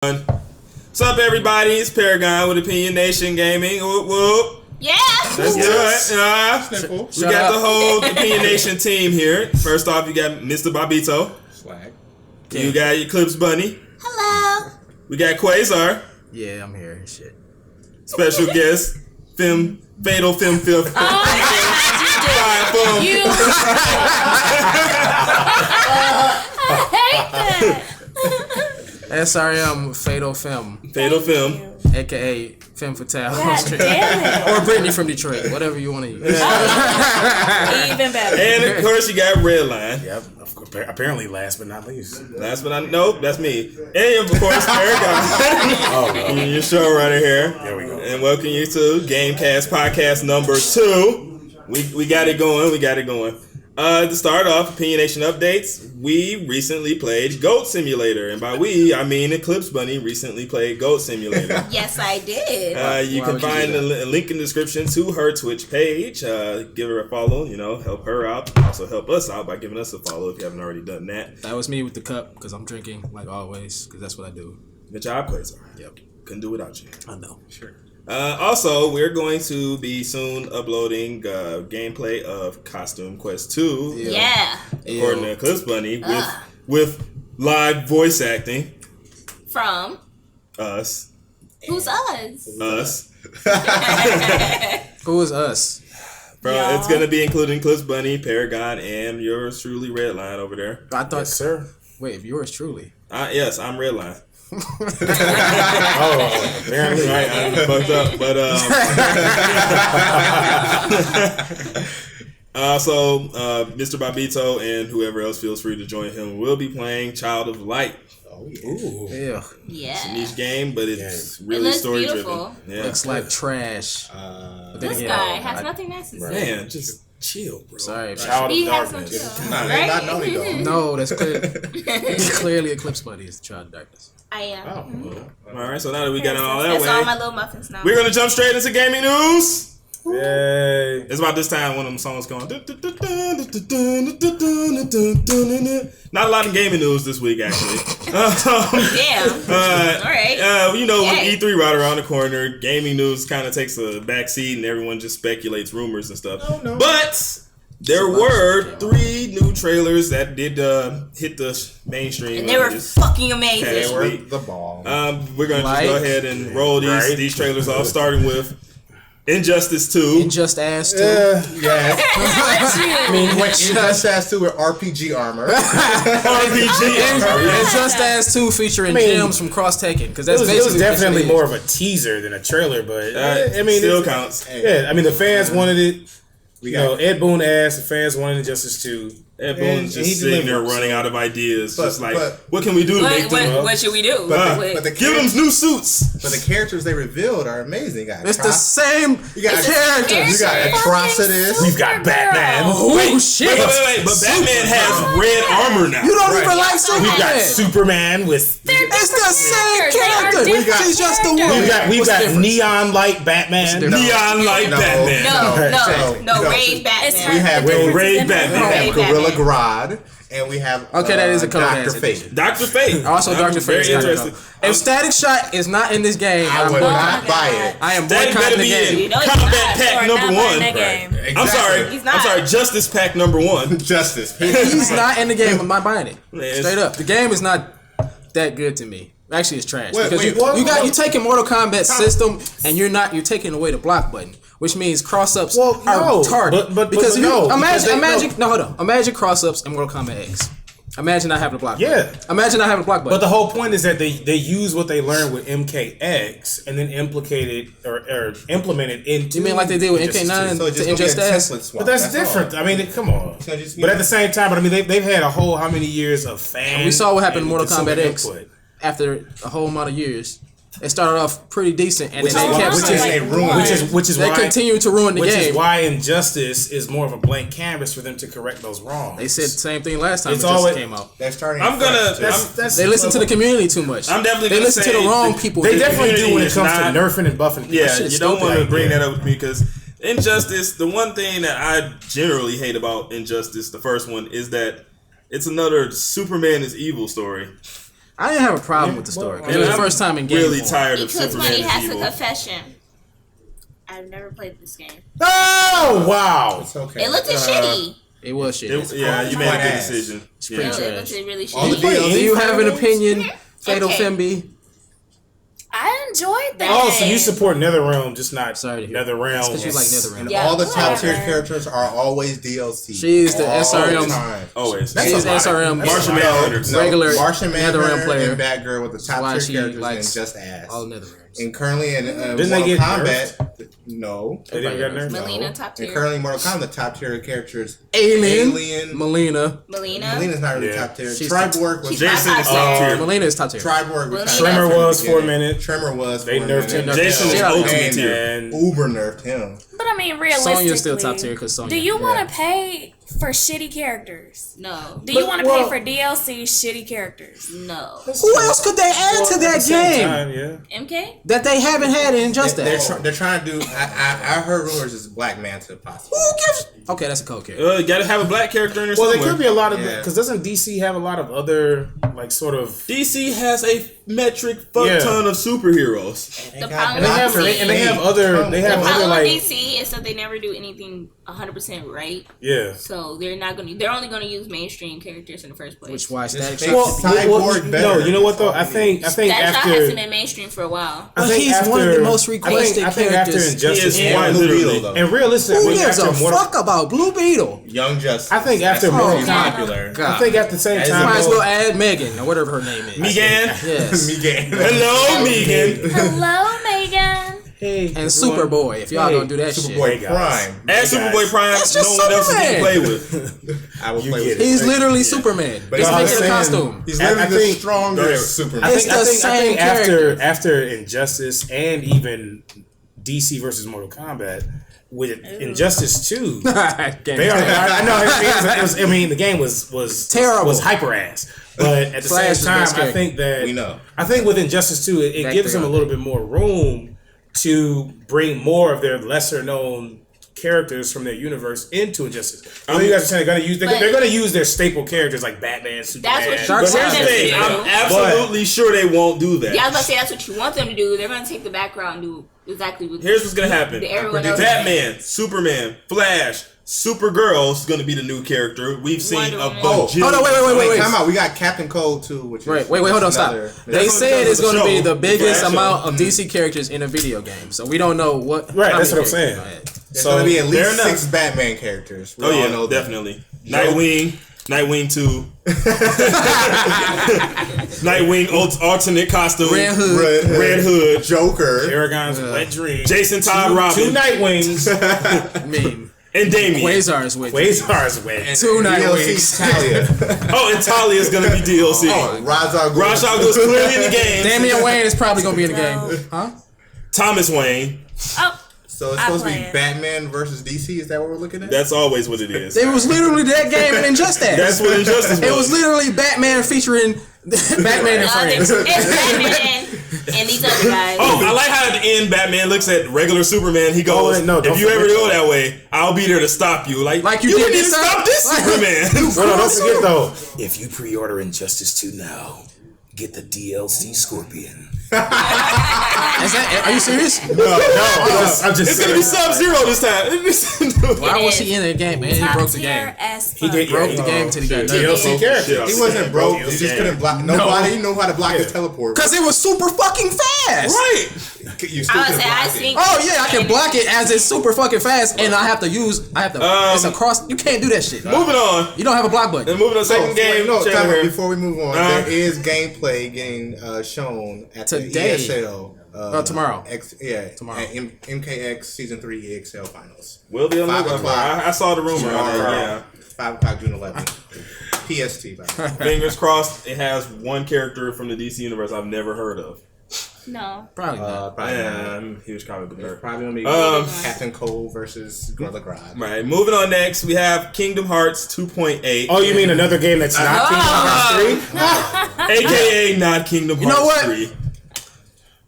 What's up, everybody? It's Paragon with Opinionation Gaming. Whoop, whoop. Yeah. Let's do it. We got the whole Opinionation team here. First off, you got Mr. Bobito. Swag. You got Eclipse Bunny. Hello. We got Quasar. Yeah, I'm here. Shit. Special guest, FatalFemme Fifth. You. I hate that. SRM FatalFemme, FatalFemme. aka Femme Fatale, God damn or Brittany from Detroit, whatever you want to use. it. Even better. And of course, you got Redline. Yep. Apparently, last but not least. Last but not, nope, that's me. And of course, Paragon. Your show runner here. There we go. And welcome you to Gamecast podcast number 2. We got it going. To start off, Opinionation updates. We recently played Goat Simulator, and by we, I mean Eclipse Bunny recently played Goat Simulator. Yes, I did. You can find a link in the description to her Twitch page. Give her a follow. Help her out. Also help us out by giving us a follow if you haven't already done that. That was me with the cup because I'm drinking like always because that's what I do. Good job, Quasar. Yep. Couldn't do without you. I know. Sure. Also, we're going to be soon uploading gameplay of Costume Quest 2. Yeah. According to Eclipse Bunny, with live voice acting. From? Us. Who's us? Us. Who is us? Bro, it's going to be including Eclipse Bunny, Paragon, and yours truly, Redline over there. I thought, Yes, sir. Wait, yours truly. Yes, I'm Redline. Apparently. Right, I'm fucked up, but also Mr. Bobito and whoever else feels free to join him will be playing Child of Light. Oh, yeah. Ooh. Yeah. Yeah. It's a niche game, but it's It really looks story beautiful. driven. Yeah. Looks like trash. But then This again, guy has nothing nice to say. Man, just chill, bro. Sorry. Child He of has some darkness. chill. Nah, Right? not Naughty Dog. No, that's clearly Eclipse Buddy is the Child of Darkness. I am. Oh. All right, so now that we got it all that That's all my way, little muffins now. we're gonna jump straight into gaming news. Yay. It's about this time one of them songs going. Not a lot of gaming news this week, actually. Damn. All right. With E3 right around the corner, gaming news kind of takes a backseat, and everyone just speculates rumors and stuff. Oh, no. But there were 3 new trailers that did hit the mainstream. And they were fucking amazing. They They were were the ball. We're gonna just go ahead and roll these trailers off, starting with Injustice 2. Just Ass 2. Yeah. I mean, Just Ass 2 with RPG armor. RPG. And Just Ass 2 featuring gems from Cross Tekken because that's It basically was definitely what more of a teaser than a trailer, but I mean, still counts. Yeah, I mean, the fans wanted it. Ed Boon asked, the fans wanted Injustice 2. Ed Boon's just sitting there running out of ideas. What can we do to make them? What should we do? But the Give them new suits. But the characters they revealed are amazing. It's the same characters. You got Atrocitus. We've got Batman. Oh, shit. Wait. But Batman has red armor now. You don't even like We've got Superman. Superman with. It's the same They are character. different She's just the characters. woman. We've What's the got difference? neon light Batman. Neon light Batman. No, Ray's Batman. We have Ray we Batman. have Gorilla Grodd, and we have Okay, that is a code Dr. answer. Fate. Dr. Fate. Also, Dr. Fate Very is kind of interesting. cool. If Static Shock is not in this game, I would not buy it. I am That better boycotting the be game. in Combat Pack number 1. Exactly. I'm sorry. He's not. I'm sorry. Justice Pack number 1. Justice. He's not in the game. I'm not buying it. Man, Straight up, the game is not that good to me. Actually, it's trash because wait, you taking Mortal Kombat system and you're taking away the block button, which means cross ups are retarded. But because hold on. Imagine cross ups in Mortal Kombat X. Imagine not having a block button. Yeah. Imagine not having a block button. But the whole point is that they use what they learned with MKX and then implicated or implemented into. You mean like they did with MK9 So it's to just gonna be a Injustice? template swap. But that's different. all. I mean, come on. It's gonna just be But at the same time, they've had a whole how many years of fans. We saw what happened in and Mortal consumer Kombat X input. after a whole amount of years. It started off pretty decent, and Which then is they why- kept which saying, is they ruined which is they why continue to ruin the which game. is why Injustice is more of a blank canvas for them to correct those wrongs. They said the same thing last time It's Injustice always- came out. They're starting. I'm gonna. That's They listen to the community too much. I'm definitely They gonna listen to say the wrong the- people. They The definitely community do when it is comes not- to nerfing and buffing. Yeah, shit's you don't stupid. want to bring that up with me because Injustice, the one thing that I generally hate about Injustice, the first one, is that it's another Superman is evil story. I didn't have a problem with the story. It was the first time in game. Really tired of Because Superman Money is has a evil. confession. I've never played this game. Oh wow! It's okay. It looked shitty. It was shit. Yeah, you made a good ass. decision. It's pretty It trash. looked really All the shitty. DLC. Do you have an opinion, FatalFemme B? I enjoyed that. Oh, so you support NetherRealm, just not Sorry to hear. NetherRealm. Because you like NetherRealm. Yeah, All the top tier whatever. characters are always DLC. She's the All SRM. the time. Always. She's the SRM. Martian Manhunter. Regular Martian NetherRealm Manhunter player. and Batgirl with the Why top tier she characters likes and just ass. all NetherRealms. And currently in Didn't they Mortal get Kombat, no. They didn't get nerfed? Melina top And tier. currently in Mortal Kombat, the top tier characters Alien. Melina. Melina's not really Yeah. top tier. She's Triborg was She's Jason not is top top tier. tier. Melina is top tier. Triborg was Melina- Tremor was for a Yeah. minute. Tremor was They for a nerfed minute. him. Jason is Shit, ultimate and- tier. And Uber nerfed him. But I mean, realistically, Sonya's still top tier because Sonya. do you want to pay for shitty characters? No. Do you want to well- pay for DLC shitty characters? No. Who else could they add to that game yeah. MK? that they haven't had in Injustice? They're trying to do. I heard rumors it's Black Manta possibly. Who gives? Okay, that's a cold character. You gotta have a black character in there Well, there somewhere. could be a lot of Yeah. because doesn't DC have a lot of other like sort of DC has a metric fuck Yeah. ton of superheroes. The problem and they have with DC, and they have other the other problem with like DC is that they never do anything 100% right. yeah. So they're not gonna. They're only gonna use mainstream characters in the first place. Which why Static Just Shock? make Cyborg better. No, you know what though? I think That shot after hasn't been mainstream for a while. I think he's after, one of the most requested I think after characters. Injustice He is and, Blue Beetle, literally. though. and realistically, Who gives after a Mortal, fuck about Blue Beetle? Young Justice. I think after That's Mortal pretty Kombat, popular. I think at the same As time, Might as though, well add Megan or whatever her name is. Megan. Yes. Megan. Hello, Megan. Hello, Megan. hey, And everyone. Superboy, if y'all Hey, gonna do that Superboy shit. Prime. And Superboy Prime, That's no just one else Superman. can play with. I will You play get with it. He's literally Superman. But Just I'm make it a saying, costume. He's literally I the think- strongest Superman. I It's think, the I think, I think same character. after Injustice and even DC versus Mortal Kombat with Injustice 2, they are. I know it was, I mean the game was Terrible. was hyper ass, but at the Flash is same the time, best I think that We know. I think with Injustice 2, it Back gives there them a all little day. bit more room to bring more of their lesser known characters from their universe into Injustice. I know you guys are saying they're going to use their staple characters like Batman, Superman. That's what Dark But here's the Side. thing, I'm absolutely sure they won't do that. Yeah, I was about to say that's what you want them to do. They're gonna take the background and do exactly what. Here's what's gonna happen. Everyone else. Batman, Superman, Flash, Supergirl is gonna be the new character. We've seen Wonder a Woman. bunch. Oh no! Wait! Time out. We got Captain Cold too, which is Wait! Hold on! Stop. another- They That's said it's on the going to be show. the biggest Flash amount show. of DC characters in a video game, so we don't know what. Right, how that's many what I'm saying. characters. There's So, gonna be at fair least enough. 6 Batman characters. We Oh all yeah, know that. definitely. Nightwing, Nightwing 2, Nightwing alternate costume, Red Hood. Red Hood, Joker. Aragon's wet dream. Jason Todd Two Robin, Nightwings. I mean, and Damien. Quasar's with you. Quasar's wet. Two DLC Nightwings. Talia. Oh, and Talia's gonna be DLC. Ra's al Ghul. Ra's al Ghul's clearly in the game. Damian Wayne is probably going to be in the game, huh? Thomas Wayne. Oh, So it's I supposed to play be it. Batman versus DC. Is that what we're looking at? That's always what it is. It was literally that game in Injustice. That's what Injustice was. It was literally Batman featuring Batman and It's friends. Batman and these other guys. Oh, I like how at the end Batman looks at regular Superman. He goes, Oh, no, don't "If you ever forget go that way, I'll be there to stop you." Like Like you you did need to this stop time? this Superman. Well, no, don't forget though. If you pre-order Injustice 2 now, get the DLC Scorpion. Is that, are you serious? No, I'm just It's gonna be Sub-Zero this time. Why was he in the game, man? He top broke the tier game. as He fuck. did Broke the game till he got nerfed. DLC character. He wasn't broke. He just couldn't block. Nobody knew how to block his teleport. Because it was super fucking fast. Right. You still I couldn't would say I block it. think. Oh yeah, I can block it as it's super fucking fast, and I have to. It's a cross. You can't do that shit. Moving on. You don't have a block button. And moving on. Second game. No, Chandler time out, here. before we move on, there is gameplay getting shown at Today. the ESL. Tomorrow. Tomorrow. At MKX Season 3 EXL Finals. Will be on the 5 lookout. o'clock. I saw the rumor on there. Yeah. 5 o'clock June 11th. PST. By the way. Fingers crossed. It has one character from the DC universe I've never heard of. No. Probably not. Probably Yeah, not. I'm a huge comic book nerd. Probably gonna be Captain Cole versus Gorilla Grodd. Right. Moving on next, we have Kingdom Hearts 2.8. Oh, you mean another game that's not Kingdom Hearts 3? AKA not Kingdom Hearts You know what? 3.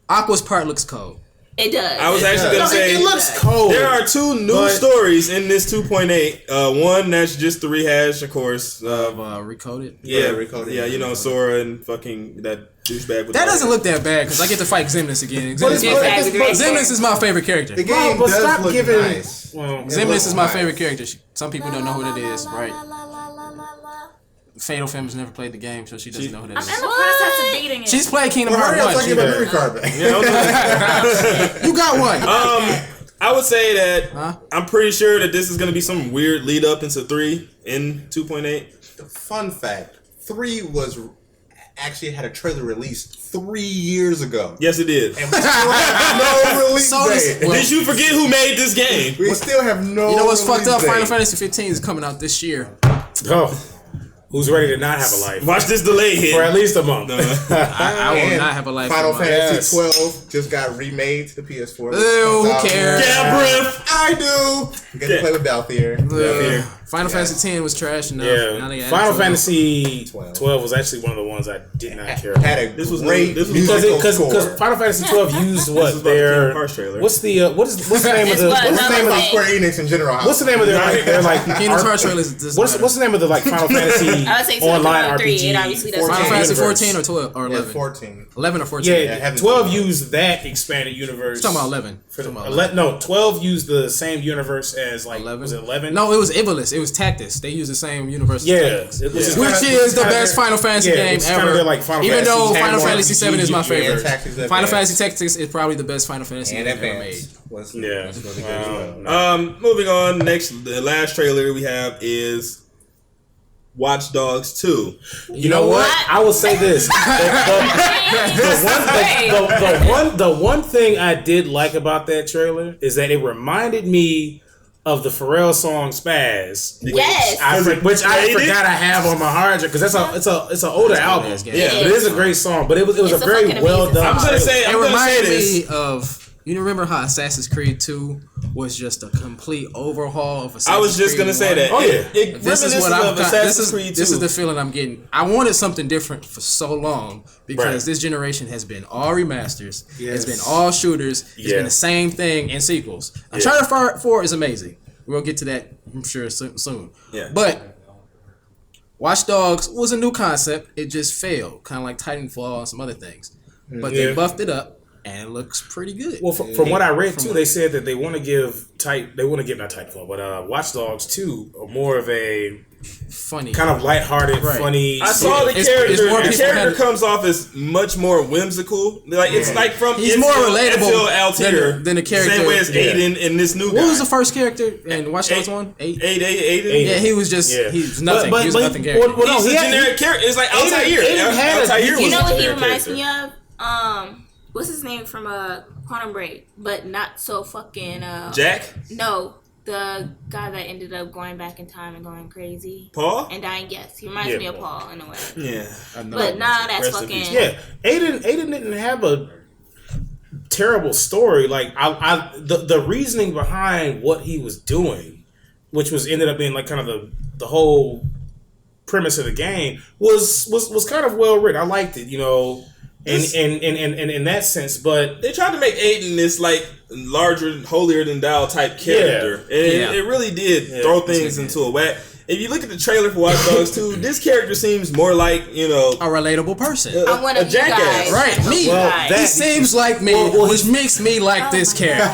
Aqua's part looks cold. It does. I was actually going to say it looks cold. there are 2 new stories in this 2.8. One that's just the rehash, of course. Recoded. Yeah, Recoded. Yeah, you know, Sora and fucking that douchebag with That the doesn't look that bad because I get to fight Xemnas again. it's- Xemnas is my favorite character. The game but does stop look giving. nice. Well, Xemnas is my nice. favorite character. Some people don't know who that is, right? FatalFemme has never played the game, so she doesn't know who that I'm is. in the process of beating it. She's played Kingdom Well, hurry up Hearts so I get my 1. memory card back. You got one. I would say that Huh? I'm pretty sure that this is going to be some weird lead up into 3 in 2.8. Fun fact: 3 was actually had a trailer released 3 years ago. Yes, it did. And we still have no release So date. well, Did you forget who made this game? We still have no. you know what's fucked up? release Final date. Fantasy 15 is coming out this year. oh, who's ready to not have a life Watch this delay hit. for at least a month? I will And not have a life. Final for mine. Fantasy Yes. 12 just got remade to the PS4. Who cares? Yeah, Griff. I do. Get to play with Balthier. Final Fantasy 10 was trash enough. Now they Yeah, added Final 12. Fantasy 12. 12 was actually one of the ones I did not care about. Had a This was great this was- musical Because score. Final Fantasy 12 used what about the Kingdom their Hearts trailer. what's the what's the name of It's the what what's the name of another the Square Enix in general. what's the name of their like Kingdom Hearts trailer is this. what's the name of the like Final Fantasy I would say online 3. RPG? It obviously does. Final Fantasy Fantasy universe? 14 or 12 or 11? 14. 11 or 14. Yeah, Heaven's 12 Door. used that expanded universe. Talking about 11. Talking about 11. No, 12 used the same universe as like 11? was it 11? No, it was Ivalice. It was Tactus. They use the same universe. Yeah, as Tactus. which Which is the best Final Fantasy game it's kinda ever. their, like, Final Even though Fantasy Final 10 Fantasy 7 is my RPG favorite. And Tactics Final Advance. Fantasy Tactics is probably the best Final Fantasy And game ever made. Advance was Yeah. really good as well. Moving on. The last trailer we have is Watch Dogs 2. You know what? I will say this. The one thing I did like about that trailer is that it reminded me of the Pharrell song Spaz. Yes. Which I forgot I have on my hard drive because it's an older album. Yeah. But it is a great song. But it was It's a a very fucking well amazing done. I'm gonna say It I'm gonna say reminded this. me of. You remember how Assassin's Creed 2 was just a complete overhaul of Assassin's Creed I was just gonna say 1? that. Oh, yeah. It This is reminisces what of Assassin's Creed 2. This is the feeling I'm getting. I wanted something different for so long because Right. this generation has been all remasters. It's Yes. been all shooters. It's been the same thing in sequels. Uncharted 4 is amazing. We'll get to that, I'm sure, soon. Yeah. But Watch Dogs was a new concept. It just failed, kind of like Titanfall and some other things. But they buffed it up, and it looks pretty good. Well, from what I read too, they said that they want to give not Titanfall, but Watch Dogs 2 more of a Funny. kind of lighthearted, Right. funny. I saw the It's character. more The people character had- comes off as much more whimsical. Like it's like from He's more relatable Altair than the character. Same way as Yeah. Aiden and this new guy. What was the first character in Watch Dogs 1? Aiden? Yeah, he was just he's nothing. But- he was but- nothing character. well, no, He's he a had- generic character. It's like Aiden Altair. had a- Altair You was know a what he generic reminds character. me of? What's his name from Quantum Break? But not so fucking. Jack? No, the guy that ended up going back in time and going crazy Paul? and dying. Yes, he reminds Yeah, me of Paul. Paul in a way. Yeah. But nah, that's Rest in fucking. peace. Yeah, Aiden didn't have a terrible story. Like the reasoning behind what he was doing, which was ended up being like kind of the whole premise of the game was kind of well written. I liked it, you know, and in that sense. But They tried to make Aiden this like larger, holier than thou type character, and it really did throw things into a whack. If you look at the trailer for Watch Dogs 2, this character seems more like, you know, a relatable person. I'm one a of you jackass. guys. Right, me. Well, He that- seems like me, which makes me like this character.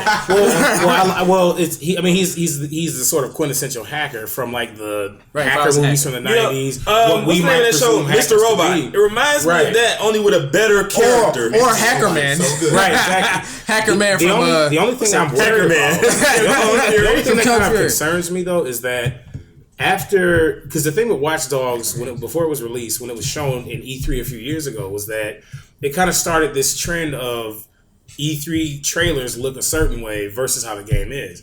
he's the sort of quintessential hacker from like the Right, hacker Fox movies hacker. from the You know, 90s. what's the name of that show? Mr. Robot. It reminds me Right. of that, only with a better character. Or Hacker Man. Right, exactly. Hacker Man The from only thing I'm Hacker worried Man. about, the only thing that kind of Fury. concerns me though is that because the thing with Watch Dogs before it was released, when it was shown in E3 a few years ago, was that it kind of started this trend of E3 trailers look a certain way versus how the game is.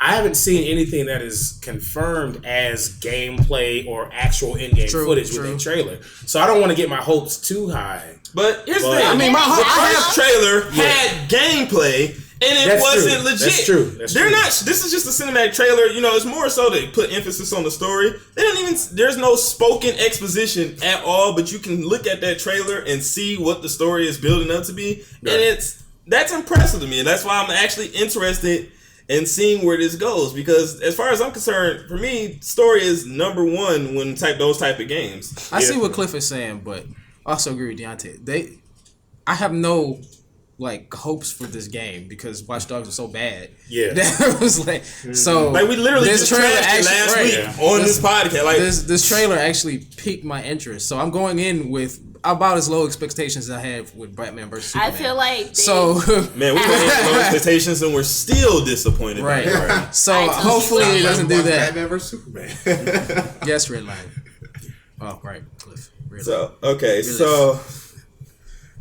I haven't seen anything that is confirmed as gameplay or actual in-game footage with that trailer. So I don't want to get my hopes too high. But here's the thing. I mean, the first trailer had gameplay, and it That's wasn't true. legit. That's true. That's They're true. not. This is just a cinematic trailer. You know, it's more so they put emphasis on the story. They don't even. There's no spoken exposition at all. But you can look at that trailer and see what the story is building up to be, and that's impressive to me, and that's why I'm actually interested in seeing where this goes. Because as far as I'm concerned, for me, story is number one when those type of games. I see what Cliff is saying, but I also agree with Deontay. I have no hopes for this game because Watch Dogs was so bad. Yeah, that was so. Like we literally this just trashed it last week on this podcast. Like this trailer actually piqued my interest, so I'm going in with about as low expectations as I had with Batman vs Superman. I feel like man, we had low expectations and we're still disappointed. Right. By it, right? So hopefully it doesn't do that. Batman vs Superman. Yes, Red Line. Oh, right, Cliff. So okay, so.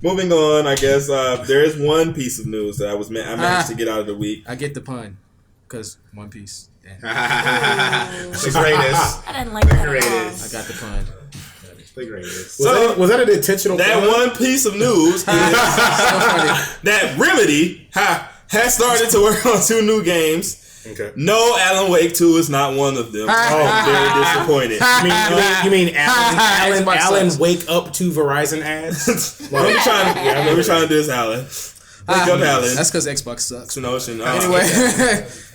Moving on, I guess there is one piece of news that I managed to get out of the week. I get the pun, because One Piece. The greatest. I didn't like that at all. greatest. I got the pun. The greatest. Was that an intentional? That one piece of news is that Remedy has started to work on 2 new games. Okay. No, Alan Wake 2 is not one of them. Very disappointed. You mean Alan wake up to Verizon ads? Let me try to do this, Alan. Wake up, Alan. That's because Xbox sucks. Notion. Anyway.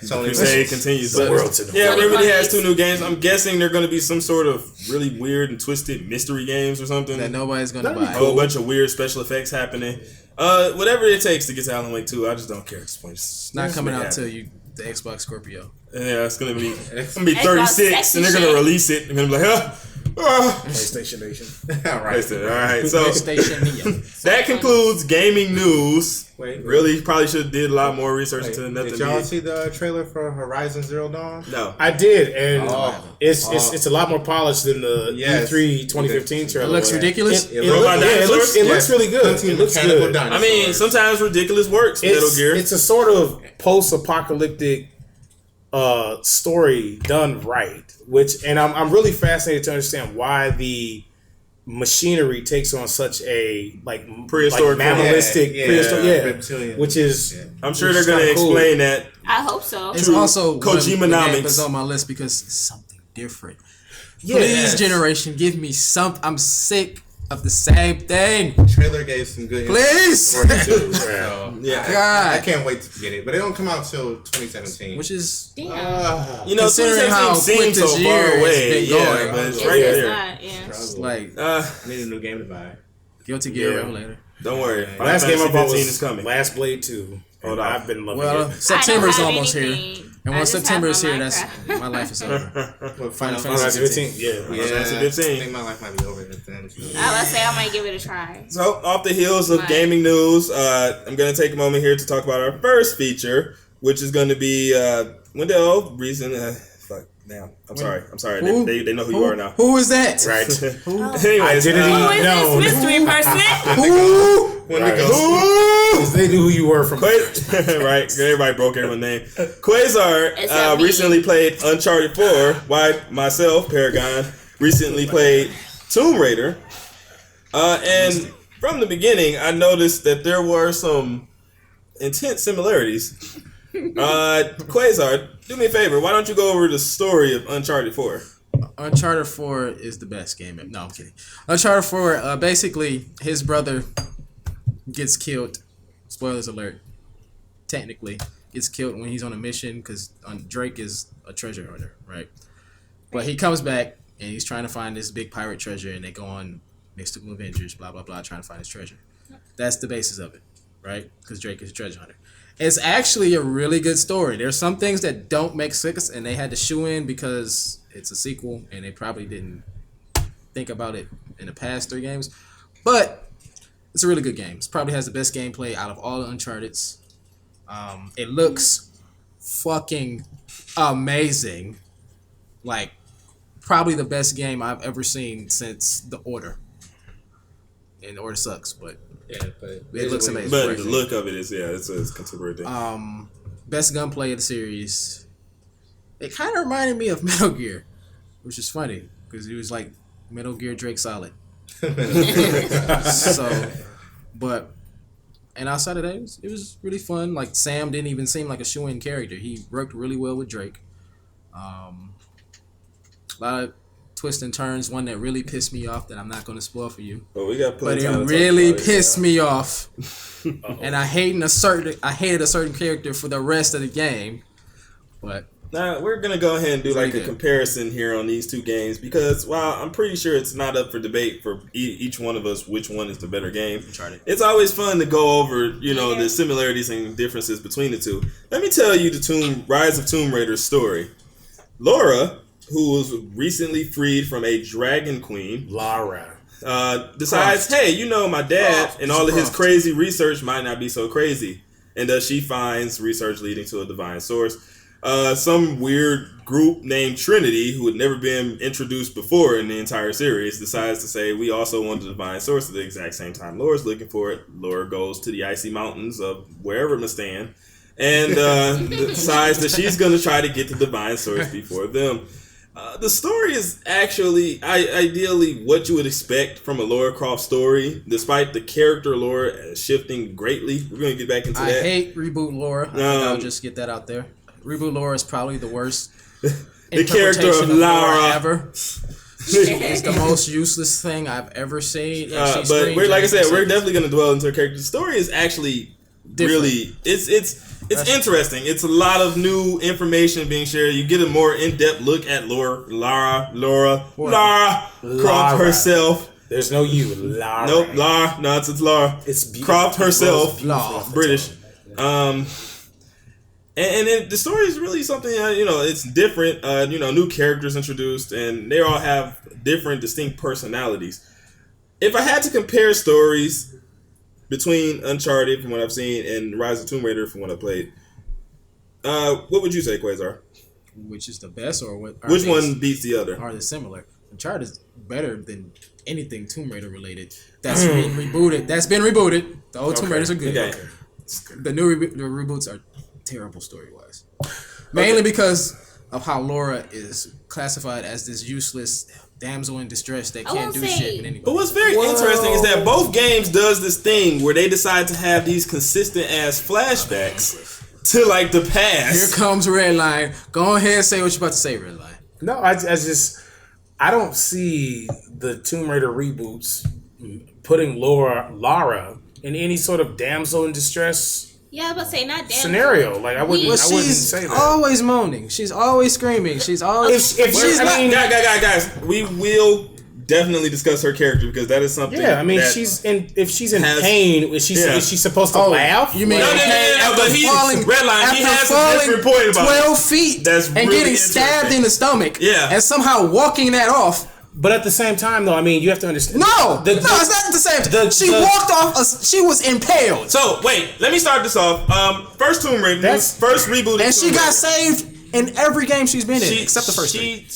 Crusade continues. The world to know. Yeah, Remedy has 2 new games. I'm guessing they're going to be some sort of really weird and twisted mystery games or something. That nobody's going to buy. A whole bunch of weird special effects happening. Whatever it takes to get to Alan Wake 2, I just don't care at this point. It's not coming out till the Xbox Scorpio. Yeah, it's gonna be 36, and they're gonna release it, and then be like, PlayStation Nation. All right. All right, so PlayStation Neo. that concludes gaming news. Wait. Really, probably should have did a lot more research into nothing. Did y'all see the trailer for Horizon Zero Dawn? No. I did, and it's a lot more polished than the E3 2015 trailer. It looks ridiculous. It looks really good. It looks good. I mean, sometimes ridiculous works. Metal Gear. It's a sort of post-apocalyptic story done right, and I'm really fascinated to understand why the machinery takes on such a prehistoric, mammalistic, reptilian. which is I'm sure they're gonna explain that. I hope so. It's also Kojima-nomics on my list because it's something different. Yeah. Please, generation, give me something. I'm sick of the same thing. Trailer gave some good Please. story too. So Yeah. God. I can't wait to get it, but it don't come out till 2017. Which is You know, considering how 2017 seems quick so this far year away. has been going. But it's It's right there. not, yeah. like I need a new game to buy. Guilty Gear Revelator. Don't worry. last game I bought was is coming. Last Blade 2. Hold on. I've been loving Well, it. September's I don't have almost here. anything. And I once just September have is my here, that's Minecraft. my life is over. What, Final Final Fantasy Fantasy 15. 15. Yeah. Fantasy I 15. think my life might be over then. I would say I might give it a try. So, off the heels of Right. gaming news, I'm going to take a moment here to talk about our first feature, which is going to be Wendell Reason. Fuck, now. I'm sorry. Who? They know who you are now. Who is that? Right. Anyways, didn't Who even is know. this mystery person? Who? Right. They knew who you were from. right, everybody broke everyone's name. Quasar Except me. recently played Uncharted 4, while myself, Paragon, recently played Tomb Raider. And from the beginning, I noticed that there were some intense similarities. Quasar, do me a favor. Why don't you go over the story of Uncharted 4? Uncharted 4 is the best game. No, I'm kidding. Uncharted 4, basically, his brother gets killed. Spoilers alert. Technically, gets killed when he's on a mission because Drake is a treasure hunter, right? But he comes back and he's trying to find this big pirate treasure, and they go on mystical adventures, blah, blah, blah, trying to find his treasure. That's the basis of it, right? Because Drake is a treasure hunter. It's actually a really good story. There's some things that don't make sense, and they had to shoe in because it's a sequel, and they probably didn't think about it in the past 3 games. But it's a really good game. It probably has the best gameplay out of all the Uncharted's. It looks fucking amazing. Like, probably the best game I've ever seen since The Order. And The Order sucks, but it looks amazing. But the look of it is, it's a contemporary thing. Best gunplay of the series. It kind of reminded me of Metal Gear, which is funny because it was like Metal Gear Drake Solid. And outside of that, it was really fun. Like, Sam didn't even seem like a shoe-in character. He worked really well with Drake. A lot of twists and turns. One that really pissed me off that I'm not going to spoil for you. But we got But plenty it of time to really talk about it, pissed me off. And I hated a certain character for the rest of the game. But Now, we're going to go ahead and do like a comparison here on these two games because while I'm pretty sure it's not up for debate for each one of us which one is the better game, Uncharted. It's always fun to go over, the similarities and differences between the two. Let me tell you the Rise of Tomb Raider's story. Laura, who was recently freed from a dragon queen, Lara. decides, hey, my dad and all of his crazy research might not be so crazy. And she finds research leading to a divine source. Some weird group named Trinity, who had never been introduced before in the entire series, decides to say, we also want the divine source at the exact same time Laura's looking for it. Laura goes to the icy mountains of wherever Mustan and decides that she's going to try to get the divine source before them. The story is actually ideally what you would expect from a Lara Croft story, despite the character lore shifting greatly. We're going to get back into that. I hate reboot Laura. I'll just get that out there. Reboot Laura is probably the worst the character of Lara ever. She is the most useless thing I've ever seen. But like I said, we're definitely going to dwell into her character. The story is actually really it's interesting. It's a lot of new information being shared. You get a more in-depth look at Lara Croft herself. There's no you, Lara. Nope, Lara. No, it's Lara. It's beautiful. Croft herself, British. And the story is really something, it's different. New characters introduced, and they all have different, distinct personalities. If I had to compare stories between Uncharted, from what I've seen, and Rise of Tomb Raider, from what I played, what would you say, Quasar? Which is the best, or what? Which one beats the other? Are they similar? Uncharted is better than anything Tomb Raider related. That's been rebooted. The old Tomb Raiders are good. Okay. The new the reboots are terrible story-wise. Mainly because of how Laura is classified as this useless damsel in distress that can't do shit with anybody. But what's very interesting is that both games does this thing where they decide to have these consistent ass flashbacks to like the past. Here comes Redline. Go ahead and say what you're about to say, Redline. No, I don't see the Tomb Raider reboots putting Lara in any sort of damsel in distress. Yeah, but say not damn scenario. Like I wouldn't say that. Always moaning. She's always screaming. She's always. Guys, we will definitely discuss her character because that is something. Yeah, I mean, if she's in pain, is she supposed to laugh? You mean no, but he's Redline. He has a different point about 12 feet that's and really getting stabbed in the stomach. Yeah, and somehow walking that off. But at the same time, though, I mean, you have to understand. No, it's not the same time. She walked off. She was impaled. So wait, let me start this off. First Tomb Raider, first reboot, and she got saved in every game she's been in, except the first. She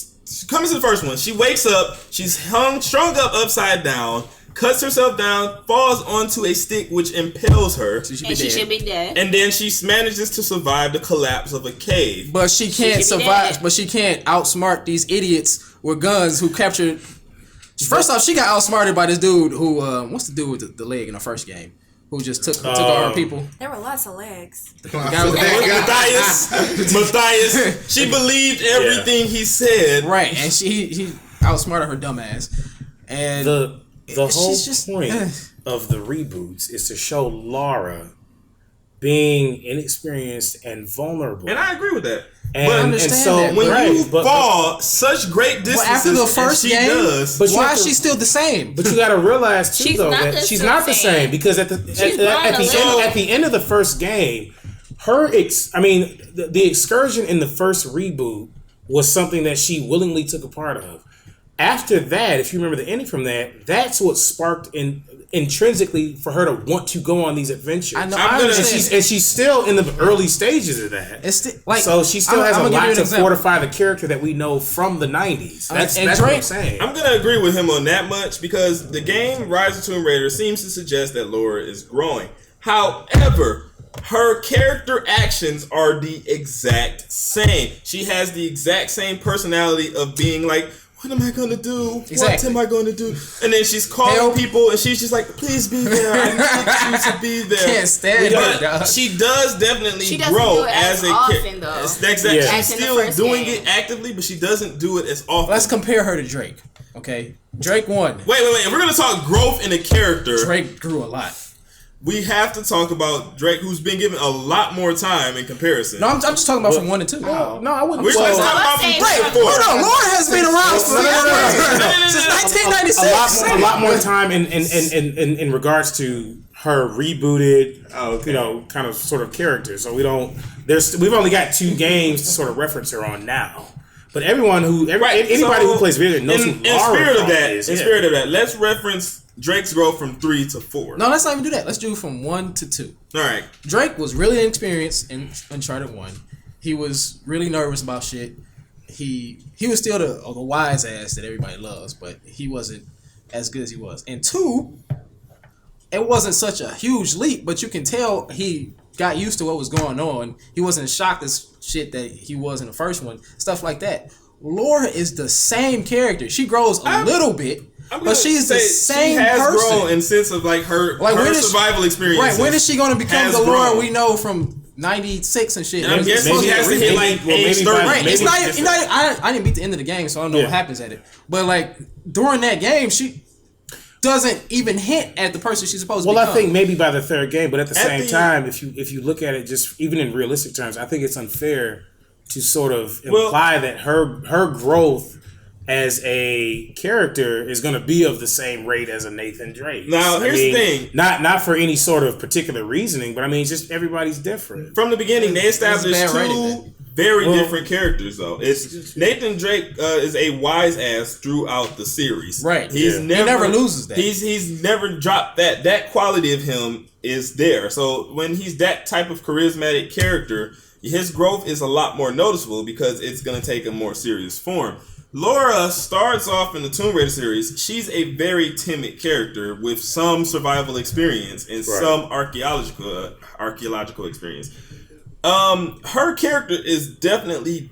comes to the first one. She wakes up. She's strung up upside down. Cuts herself down, falls onto a stick which impales her. So she should be dead. And then she manages to survive the collapse of a cave. But she can't survive. But she can't outsmart these idiots with guns who captured. First off, she got outsmarted by this dude who, what's the dude with the leg in the first game? Who just took our people. There were lots of legs. Matthias. She believed everything he said. Right, and he outsmarted her dumb ass. And the whole point of the reboots is to show Lara being inexperienced and vulnerable. And I agree with that. And so when you fall such great distances, after the first game, why is she still the same? But you got to realize too, she's not the same because at the end of the first game, the excursion in the first reboot was something that she willingly took a part of. After that, if you remember the ending from that, that's what sparked intrinsically for her to want to go on these adventures. I know, and she's still in the early stages of that. So she still has a lot to fortify the character that we know from the 90s. That's what I'm saying. I'm going to agree with him on that much because the game Rise of Tomb Raider seems to suggest that Laura is growing. However, her character actions are the exact same. She has the exact same personality of being like, what am I gonna do? Exactly. What am I gonna do? And then she's calling Help. people, and she's just like, please be there. I need you to be there. Can't stand But her, dog. she does definitely She doesn't grow do it as as a often, character. though. Exactly. Yeah. She's As in the still first doing game. it actively, but she doesn't do it as often. Let's compare her to Drake. Okay, Drake won. Wait. If we're gonna talk growth in a character, Drake grew a lot. we have to talk about Drake, who's been given a lot more time in comparison. No, I'm just talking about from 1 to 2. No, I wouldn't. We're well, talking about from Wait, 3 to 4. Hold on, Lauren has been around since 1996. a lot more time in regards to her rebooted, kind of sort of character. So we've only got 2 games to sort of reference her on now. But anybody who plays video knows who in Laura spirit of Croft that, is. in spirit of that, let's reference Drake's growth from 3 to 4. No, let's not even do that. Let's do from 1 to 2. All right. Drake was really inexperienced in Uncharted 1. He was really nervous about shit. He was still the wise ass that everybody loves, but he wasn't as good as he was. And 2, it wasn't such a huge leap, but you can tell he got used to what was going on. He wasn't shocked as shit that he was in the first one. Stuff like that. Laura is the same character. She grows a little bit, but she's the same she has person. grown in sense of like her Like, when is survival experience. Right, when is she going to become has the Laura grown. we know from 96 and shit? And I'm guessing Maybe- she has to hit like maybe- age maybe 30. by- Right, maybe it's not. just- You know, I didn't beat the end of the game, so I don't know what happens at it. But like during that game, she doesn't even hint at the person she's supposed to Well, become. I think maybe by the 3rd game, but at the same the- time, if you look at it just even in realistic terms, I think it's unfair to sort of imply that her growth as a character is going to be of the same rate as a Nathan Drake. Now, here's the thing. Not for any sort of particular reasoning, but I mean, just everybody's different. From the beginning, they established bad writing, 2 man. very different characters, though. It's Nathan Drake is a wise ass throughout the series. Right. He's Yeah. never He never loses that. He's never dropped that. That quality of him is there. So when he's that type of charismatic character, his growth is a lot more noticeable because it's going to take a more serious form. Laura starts off in the Tomb Raider series. She's a very timid character with some survival experience and some archaeological experience. Her character is definitely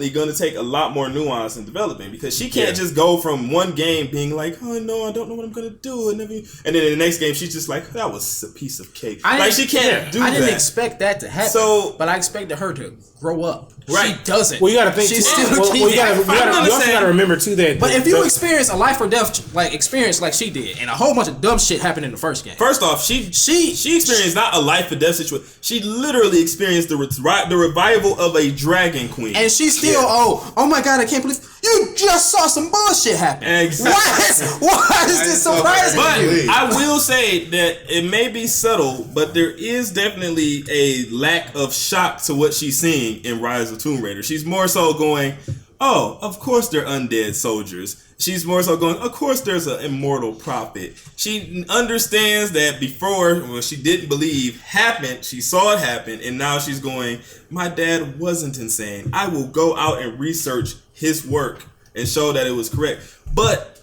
going to take a lot more nuance and development because she can't just go from one game being like, oh no, I don't know what I'm gonna do, and then in the next game she's just like, that was a piece of cake. Like she can't do that. I didn't expect that to happen. So- but I expected her to grow up. Right. She doesn't. Well, you got to think. She's too, still well, you keeping. also got to remember too that. But if you experience a life or death experience like she did, and a whole bunch of dumb shit happened in the first game. First off, she experienced not a life or death situation. She literally experienced the revival of a dragon queen. And she's still, oh my god, I can't believe you just saw some bullshit happen. Exactly. Why is this surprising But to you? I will say that it may be subtle, but there is definitely a lack of shock to what she's seeing in Rise of Tomb Raider. She's more so going, oh, of course they're undead soldiers. She's more so going, of course there's an immortal prophet. She understands that before, what she didn't believe happened, she saw it happen, and now she's going, my dad wasn't insane. I will go out and research his work and show that it was correct. But,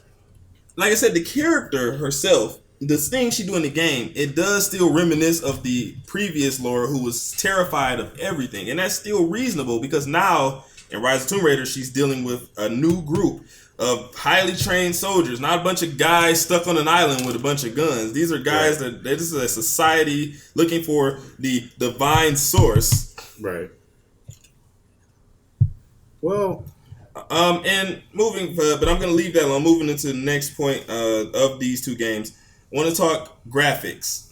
like I said, the character herself, the thing she do in the game, it does still reminisce of the previous Laura who was terrified of everything. And that's still reasonable because now in Rise of Tomb Raider, she's dealing with a new group of highly trained soldiers, not a bunch of guys stuck on an island with a bunch of guns. These are guys that this is a society looking for the divine source. Right. Well, and moving, but I'm going to leave that alone. Moving into the next point of these two games. I want to talk graphics.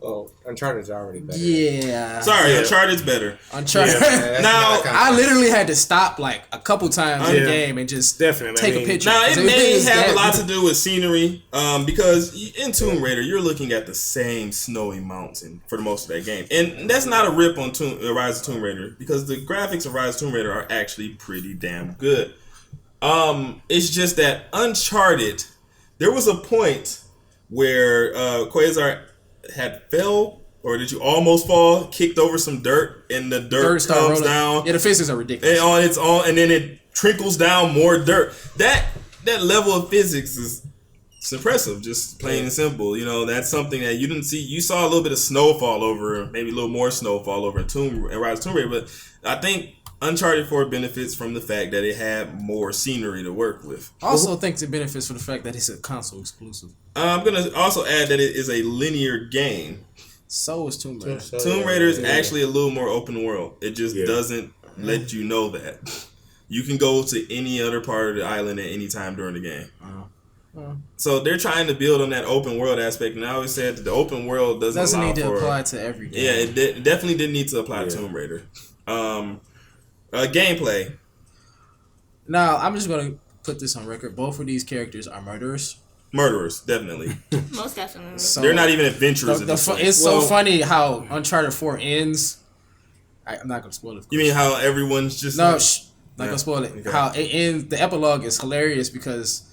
Oh, Uncharted's already better. Yeah. Sorry, Uncharted's better. Uncharted. Now, I literally had to stop like a couple times in the game and just definitely take a picture. Now, it Everything may is have that- a lot to do with scenery, because in Tomb Raider, you're looking at the same snowy mountain for the most of that game. And that's not a rip on Rise of Tomb Raider, because the graphics of Rise of Tomb Raider are actually pretty damn good. It's just that Uncharted, there was a point where Quasar had fell, or did you almost fall, kicked over some dirt, and the dirt started comes rolling. down. Yeah, the physics are ridiculous. And on its own, and then it trickles down more dirt. That level of physics is impressive, just plain and simple. You know, that's something that you didn't see. You saw a little bit of snowfall over, maybe a little more snowfall over in Rise of Tomb Raider, but I think Uncharted 4 benefits from the fact that it had more scenery to work with. Also, thinks it benefits from the fact that it's a console exclusive. I'm gonna also add that it is a linear game. So is Tomb Raider. Tomb Raider is actually a little more open world. It just doesn't let you know that. You can go to any other part of the island at any time during the game. So they're trying to build on that open world aspect, and I always said that the open world doesn't allow need to for, apply to every game. Yeah, it definitely didn't need to apply to Tomb Raider. Gameplay. Now, I'm just going to put this on record. Both of these characters are murderers. Murderers, definitely. Most definitely. So they're not even adventurers. It's so funny how Uncharted 4 ends. I'm not going to spoil it. You mean how everyone's just... No, not going to spoil it. Okay. How it ends, the epilogue is hilarious because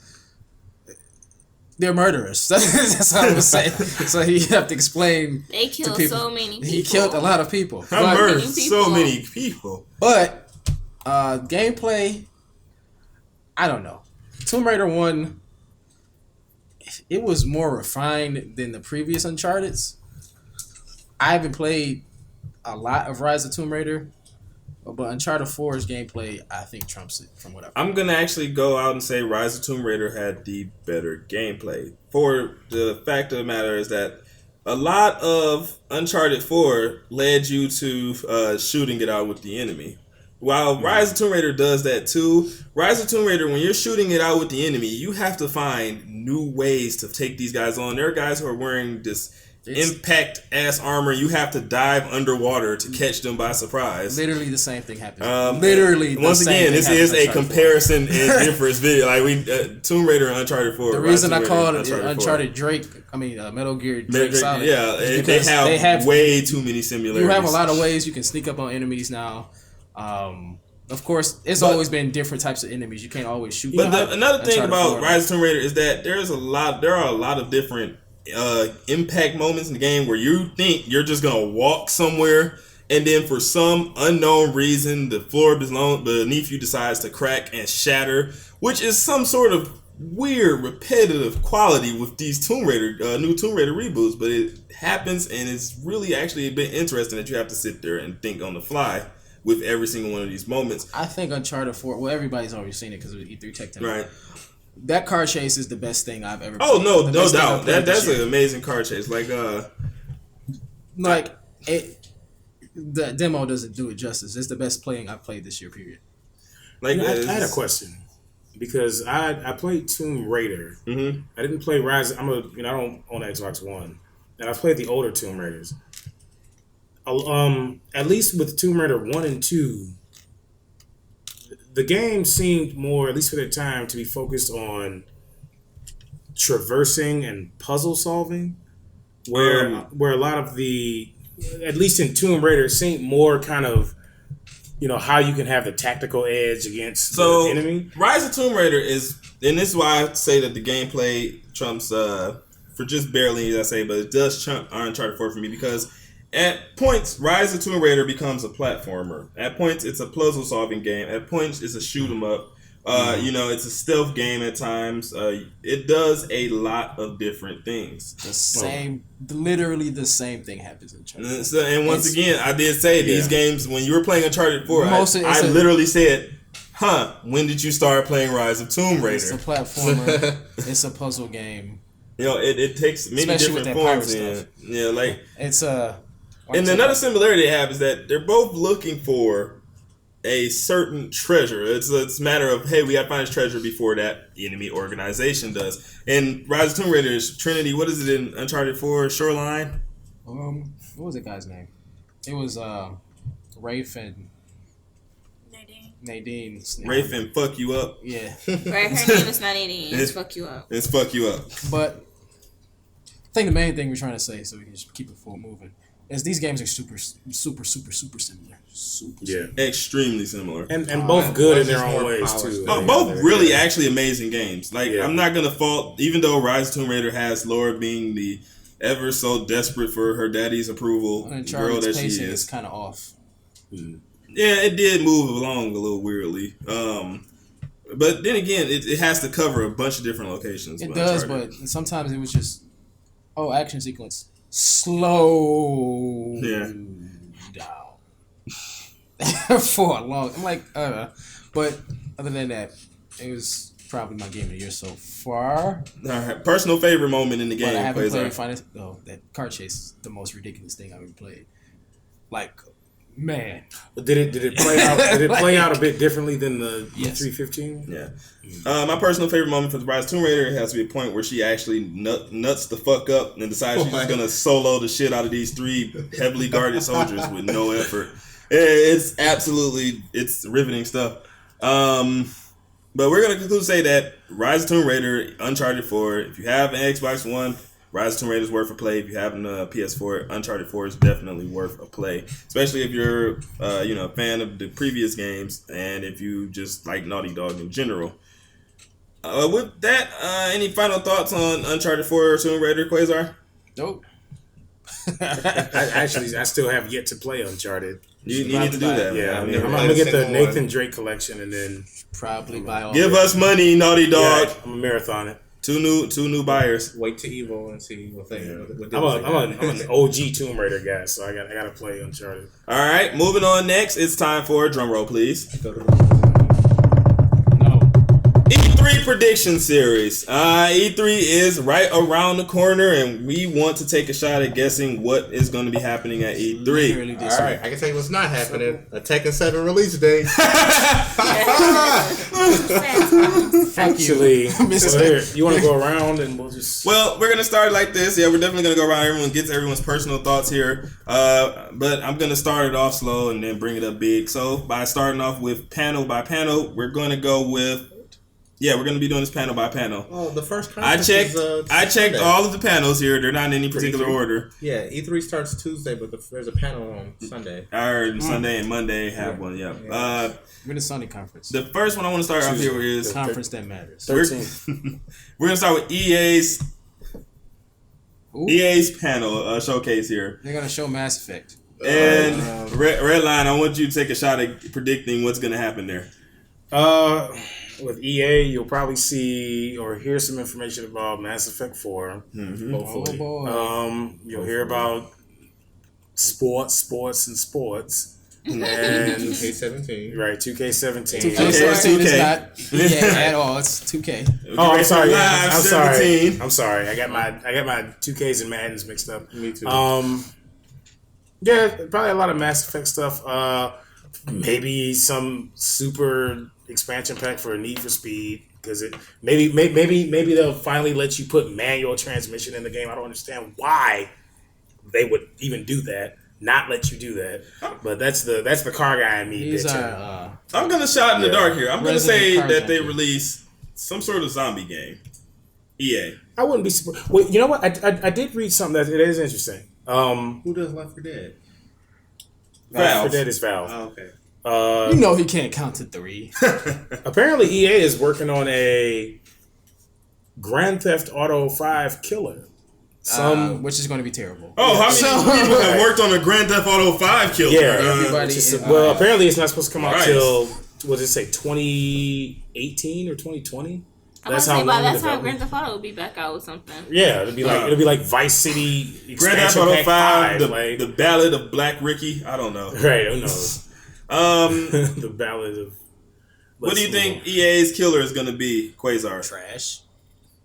they're murderers. That's what I was saying. So you have to explain. They killed so many people. He killed a lot of people. I murdered so many people. But gameplay, I don't know. Tomb Raider 1, it was more refined than the previous Uncharted's. I haven't played a lot of Rise of Tomb Raider, but Uncharted 4's gameplay, I think, trumps it from what I'm going to actually go out and say Rise of Tomb Raider had the better gameplay. For the fact of the matter is that a lot of Uncharted 4 led you to shooting it out with the enemy. While Rise of Tomb Raider does that too, Rise of Tomb Raider, when you're shooting it out with the enemy, you have to find new ways to take these guys on. There are guys who are wearing this impact ass armor. You have to dive underwater to catch them by surprise. Literally the same thing happens. Once again, this is a comparison and difference video. Like Tomb Raider and Uncharted 4. The reason I called it Uncharted Drake, Metal Gear Drake Solid. Yeah, they have way too many similarities. You have a lot of ways you can sneak up on enemies now. Of course, it's always been different types of enemies. You can't always shoot. But another thing about Rise of Tomb Raider is that there are a lot of different impact moments in the game where you think you're just gonna walk somewhere, and then for some unknown reason, the floor beneath you decides to crack and shatter, which is some sort of weird repetitive quality with these new Tomb Raider reboots. But it happens, and it's really actually a bit interesting that you have to sit there and think on the fly with every single one of these moments. I think Uncharted 4, well, everything already seen it because of the E3 Tech Demo. Right. That car chase is the best thing I've ever seen. No doubt. That's an amazing car chase. The demo doesn't do it justice. It's the best playing I've played this year, period. I had a question because I played Tomb Raider. Mm-hmm. I didn't play Rise. I don't own Xbox One, and I played the older Tomb Raiders. At least with Tomb Raider 1 and 2, the game seemed more, at least for the time, to be focused on traversing and puzzle solving, where a lot of the, at least in Tomb Raider, seemed more kind of, how you can have the tactical edge against the enemy. Rise of Tomb Raider is, and this is why I say that the gameplay trumps, for just barely, as I say, but it does trump Uncharted 4 for me because at points, Rise of Tomb Raider becomes a platformer. At points, it's a puzzle-solving game. At points, it's a shoot-'em-up. It's a stealth game at times. It does a lot of different things. Literally the same thing happens in Uncharted. And once again, I did say these games, when you were playing Uncharted 4, I literally said, when did you start playing Rise of Tomb Raider? It's a platformer. It's a puzzle game. It takes many different forms. It's and another similarity they have is that they're both looking for a certain treasure. It's a matter of, hey, we got to find this treasure before that enemy organization does. And Rise of Tomb Raider is Trinity. What is it in Uncharted 4? Shoreline? What was that guy's name? It was Rafe and Nadine. Rafe and fuck you up. Yeah. Right, her name is not Nadine. It's fuck you up. It's fuck you up. But I think the main thing we're trying to say, so we can just keep it full moving, is these games are super similar. Extremely similar. And both good in their own ways, too. Both really actually amazing games. I'm not going to fault, even though Rise of Tomb Raider has Laura being the ever so desperate for her daddy's approval girl that she is. Kind of off. Yeah, it did move along a little weirdly. But then again, it has to cover a bunch of different locations. It does, but sometimes it was just, action sequence. Slow down. for a long. I'm like, but other than that, it was probably my game of the year so far. All right. Personal favorite moment in the game. But I haven't Quasar. played Final. Oh, that car chase is the most ridiculous thing I've ever played. Like, man. But did it play out? Did it play out a bit differently than the Yes. 315? Yeah. My personal favorite moment for the Rise of Tomb Raider has to be a point where she actually nuts the fuck up and decides she's just gonna solo the shit out of these 3 heavily guarded soldiers with no effort. It's riveting stuff. But we're gonna conclude to say that Rise of Tomb Raider, Uncharted 4. If you have an Xbox One, Rise of Tomb Raider is worth a play. If you have a PS4, Uncharted 4 is definitely worth a play. Especially if you're, a fan of the previous games, and if you just like Naughty Dog in general. With that, any final thoughts on Uncharted 4 or Tomb Raider, Quasar? Nope. I still have yet to play Uncharted. You need to do that. Yeah, man. I'm gonna get the Nathan Drake collection and then Probably buy all. Give us money, Naughty Dog. yeah, I'm a marathon it. Two new buyers. Wait to Evo and see what they. I'm an OG Tomb Raider guy, so I gotta play Uncharted. All right, moving on. Next, it's time for a drum roll, please. No. E3 prediction series. E3 is right around the corner, and we want to take a shot at guessing what is going to be happening at E3. Literally All this right, week. I can tell you what's not happening. A Tekken 7 release date. Actually, Mr. so here, you want to go around and we'll just. Well, we're gonna start like this. Yeah, we're definitely gonna go around. Everyone gets everyone's personal thoughts here. But I'm gonna start it off slow and then bring it up big. So by starting off with panel by panel, we're gonna go with. Yeah, we're gonna be doing this panel by panel. Oh, the first I conference checked. is, I checked Sunday. all of the panels here. They're not in any particular order. Yeah, E3 starts Tuesday, but there's a panel on Sunday. Sunday and Monday have one. Yeah. We're the Sonic conference. The first one I want to start off here is Conference that matters. we're 13. we're gonna start with EA's Ooh. panel showcase here. They're gonna show Mass Effect. And Redline, I want you to take a shot at predicting what's gonna happen there. With EA, you'll probably see or hear some information about Mass Effect 4. Mm-hmm. Oh boy. You'll hear about sports. And 2K17. right, 2K17. 2K17 is 2K. not EA at all. It's 2K. Oh, I'm sorry. Live I'm 17. sorry. I'm sorry. I got my 2Ks and Maddens mixed up. Me too. Yeah, probably a lot of Mass Effect stuff. Maybe some super expansion pack for Need for Speed because it maybe they'll finally let you put manual transmission in the game. I don't understand why they would even do that. Not let you do that, but that's the car guy in me. These bitching. are I'm gonna shot in the dark here. I'm gonna say Resident that they Car release some sort of zombie game. EA. I wouldn't be surprised. Well, you know what? I did read something that it is interesting. Who does Left 4 Dead? Valve. For Dead is Valve. Oh, okay. you know he can't count to 3. Apparently, EA is working on a Grand Theft Auto 5 killer. Which is going to be terrible. Oh, how many people have worked on a Grand Theft Auto 5 killer? Yeah, Everybody. well, apparently it's not supposed to come out Right. till what did it say, 2018 or 2020? That's how by that time development- Grand Theft Auto will be back out with something. Yeah, it'll be like Vice City Grand Theft expansion Auto pack 5, 5. Like, the Ballad of Black Ricky. I don't know. right, who knows? The ballad of. What do you think EA's killer is gonna be, Quasar? Trash.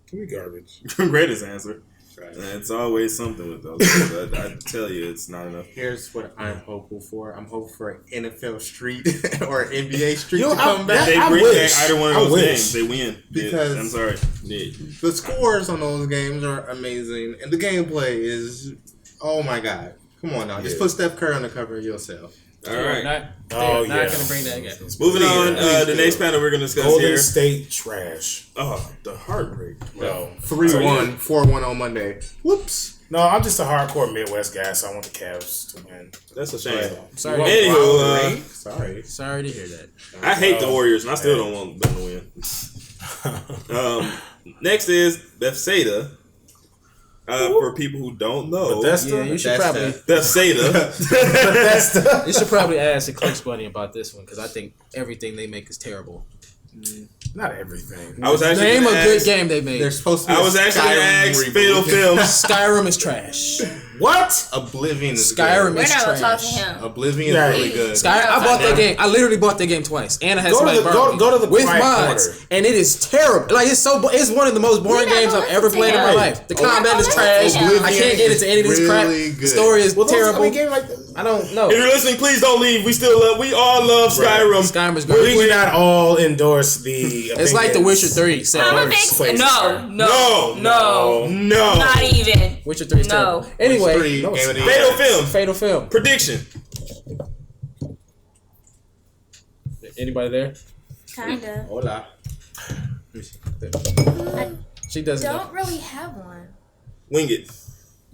Can be garbage. Greatest answer. It's always something with those. But I tell you, it's not enough. Here's what I'm hopeful for. I'm hopeful for NFL Street or NBA Street You know, to come If back. they I bring wish. back either one of I those wish. games, they win. Because- I'm sorry. Yeah. The scores on those games are amazing, and the gameplay is, oh my god! Come on now, just put Steph Curry on the cover yourself. All right. Not Yeah. going to bring that again. Moving on, the next panel we're gonna discuss Golden here. State trash. Oh, the heartbreak. No, 3-1, 4-1 on Monday. Whoops. no, I'm just a hardcore Midwest guy, so I want the Cavs to win. That's a shame. Sorry. Anywho, Sorry. Sorry to hear that. I hate the Warriors, and I still don't want them to win. Next is Bethsaida. For people who don't know, Yeah, you should probably Bethsaida. you should probably ask the Clicks Buddy about this one because I think everything they make is terrible. Not everything. I was actually Name a gonna good ask- game they made. They're supposed to be I was actually gonna ask FatalFemme. Skyrim is trash. What? Oblivion is Skyrim good. is We're not gonna talk to trash. him. Oblivion Yeah. is really good. I bought that game. I literally bought that game twice, and I had Go to somebody the- borrow go- me go to the with quiet mods, corner. and it is terrible. Like it's one of the most boring We're not games gonna I've ever listen to played in my him. life. The We're not combat gonna is listen trash. to him. I can't get into any of this crap. Really The good. story is Well, those, terrible. I mean, game like that. I don't know. If you're listening, please don't leave. We all love Skyrim. Skyrim is We great. do not all endorse the. It's like The Witcher 3. I'm a big Places no. No. Not even. Witcher 3 is No. terrible. Anyway, Three, no, game of the Fatal year. Film. Fatal Film. Prediction. Anybody there? Kinda. Hola. She doesn't. Don't really have one. Wing it.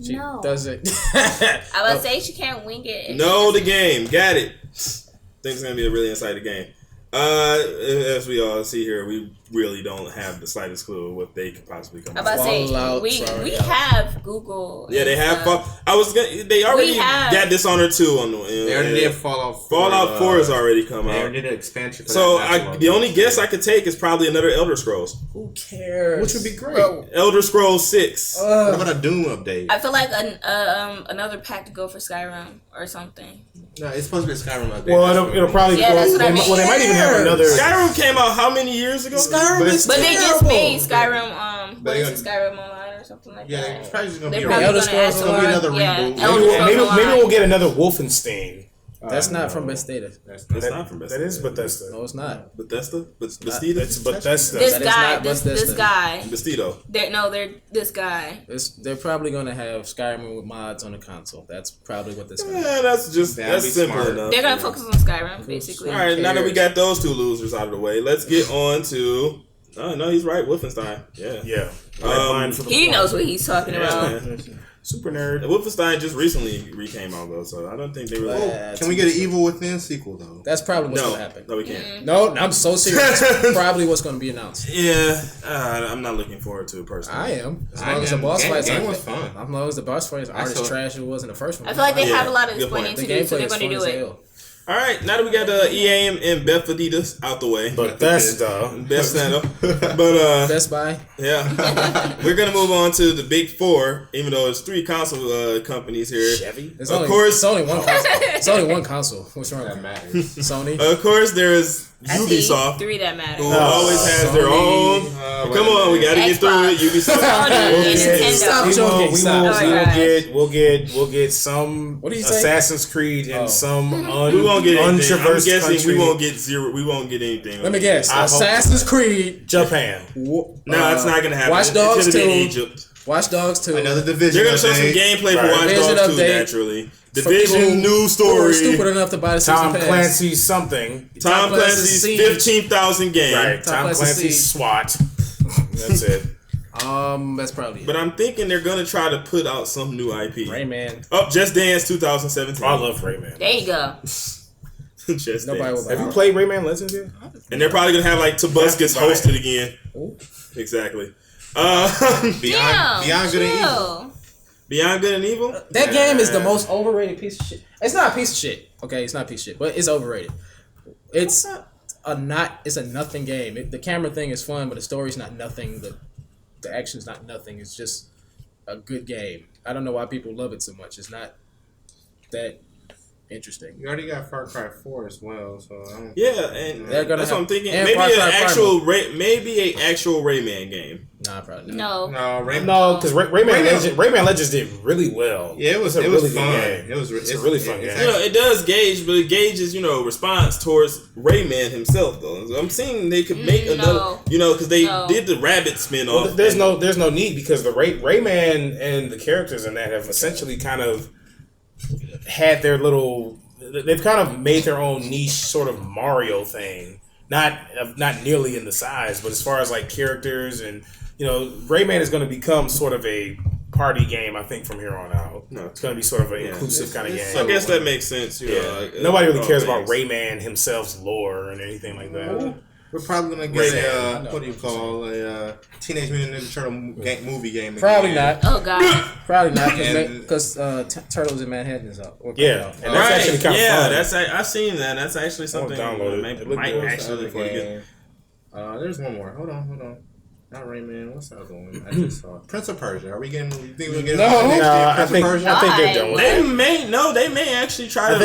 She No. doesn't. I was say she can't wing it. Know the game. Got it. Think it's gonna be a really exciting game. As we all see here, we really don't have the slightest clue of what they could possibly come I'm up about to say Fallout, we sorry. have Google. with. Yeah, they and have. stuff. They already We have- got Dishonored 2 on the. They already did Fallout 4. Fallout 4 has already come They out. already did an expansion. For So that. the only guess I could take is probably another Elder Scrolls. Who cares? Which would be great. Bro, Elder Scrolls 6. What about a Doom update? I feel like another pack to go for Skyrim or something. No, it's supposed to be a Skyrim update. Well, it'll probably. Yeah, that's what I mean. Well, they might even have another. Skyrim came out how many years ago? Skyrim But is But they just terrible. made Skyrim. But What they is it, Skyrim Online or something like Yeah, that? it's probably just gonna They're be a probably Elder gonna Scrolls add It's gonna be another yeah, reboot. Elder Scrolls Maybe Online. we'll get another Wolfenstein. That's not from Bethesda. That's not from Bethesda. That is Bethesda. No, it's not. Bethesda? Bethesda? That's Bethesda. This That is guy, not this Bethesda. guy. Bestido. They're this guy. They're probably going to have Skyrim with mods on the console. That's probably what that's going to Yeah, that's That'd be simple smart. enough. They're gonna focus on Skyrim basically. All right, now that we got those two losers out of the way, let's get on to. Oh no, he's right. Wolfenstein. Yeah. Yeah. Um, He knows what he's talking Yeah, about. man. Super nerd. Wolfenstein just recently came out though, so I don't think they really. Can we get an Evil Within sequel though? That's probably what's going No, to happen. no, we can't. No, I'm so serious. That's probably what's going to be announced. Yeah, I'm not looking forward to it personally. I am. As I long as the am. boss fights Game aren't was fun. as long as the boss fights aren't as saw- trash as it was in the first one. I feel like they Yeah, have a lot of good point. explaining the to do, so gameplay they're is gonna fun do as it. hell. All right, now that we got EA and Bethesda out the way, Bethesda. Bethesda, but Best Buy. yeah, we're gonna move on to the big four. Even though it's three console companies here. Chevy. It's Of only, course. it's only one console. It's only one console. What's wrong That with matters. Sony? Of course, there's I see Ubisoft, 3 that matter. who always has their own. Come on, we gotta get through it. Ubisoft. Sony and Stop Nintendo. joking. We Stop. will, Oh my gosh. we'll get some What do you say? Assassin's Creed and Oh. some We won't get anything. I'm untraversed guessing country. we won't get zero. We won't get anything. Let me guess. I hope- Assassin's Creed. Japan. No, it's not gonna happen. Watch It's Dogs gonna be in 2. Egypt. Watch Dogs 2. Another Division. They're gonna show some update. gameplay for Right. Watch Division Dogs 2 update. naturally. For people Division new who were story. stupid enough to buy the season Tom pass. Clancy's something. Tom Clancy's Siege. 15,000 game. Right. Tom Tom Clancy's Clancy's Siege. SWAT. That's it. That's probably it. But I'm thinking they're gonna try to put out some new IP. Rayman. Oh, Just Dance 2017. I love Rayman. There you go. Just Nobody Dance. will Have you played Rayman Legends yet? And they're probably gonna have like Tobuscus Right. hosted again. Ooh. Exactly. Damn. Beyond Good and Evil. chill. Beyond Good and Evil. That game is the most overrated piece of shit. It's not a piece of shit. Okay, it's not a piece of shit, but it's overrated. It's a nothing game. The camera thing is fun, but the story's not nothing. The action's not nothing. It's just a good game. I don't know why people love it so much. It's not that interesting. You already got Far Cry 4 as well, so I don't. Yeah, and They're gonna that's what I'm have- thinking. and Maybe Far an Cry actual maybe an actual Rayman game. Nah, probably not. No. No, Rayman. No, because Rayman Legends did really well. Yeah, it was It's a really really good fun. game. It's a really fun game. You know, it does gauge, but it gauges, response towards Rayman himself, though. So I'm seeing they could make another, because they did the Rabbit spin-off. Well, there's no need because the Rayman and the characters in that have essentially kind of had their little. They've kind of made their own niche sort of Mario thing. Not nearly in the size, but as far as like characters and Rayman is going to become sort of a party game. I think from here on out, it's going to be sort of an inclusive kind of game. I guess that makes sense. Nobody really cares about Rayman himself's lore and anything like that. We're probably gonna get a Teenage Mutant Ninja Turtle movie game. Probably again. not. Oh god. Probably not And- because Turtles in Manhattan is out. Yeah, and that's actually kind of fun. I've seen that. That's actually something download it. that It looked might good. actually look really good. There's one more. Hold on. Not Rayman. What's the other one? I just saw Prince of Persia. Are we getting? You think we're getting No. next year, Prince I think of Persia? they're done with that. They may actually try to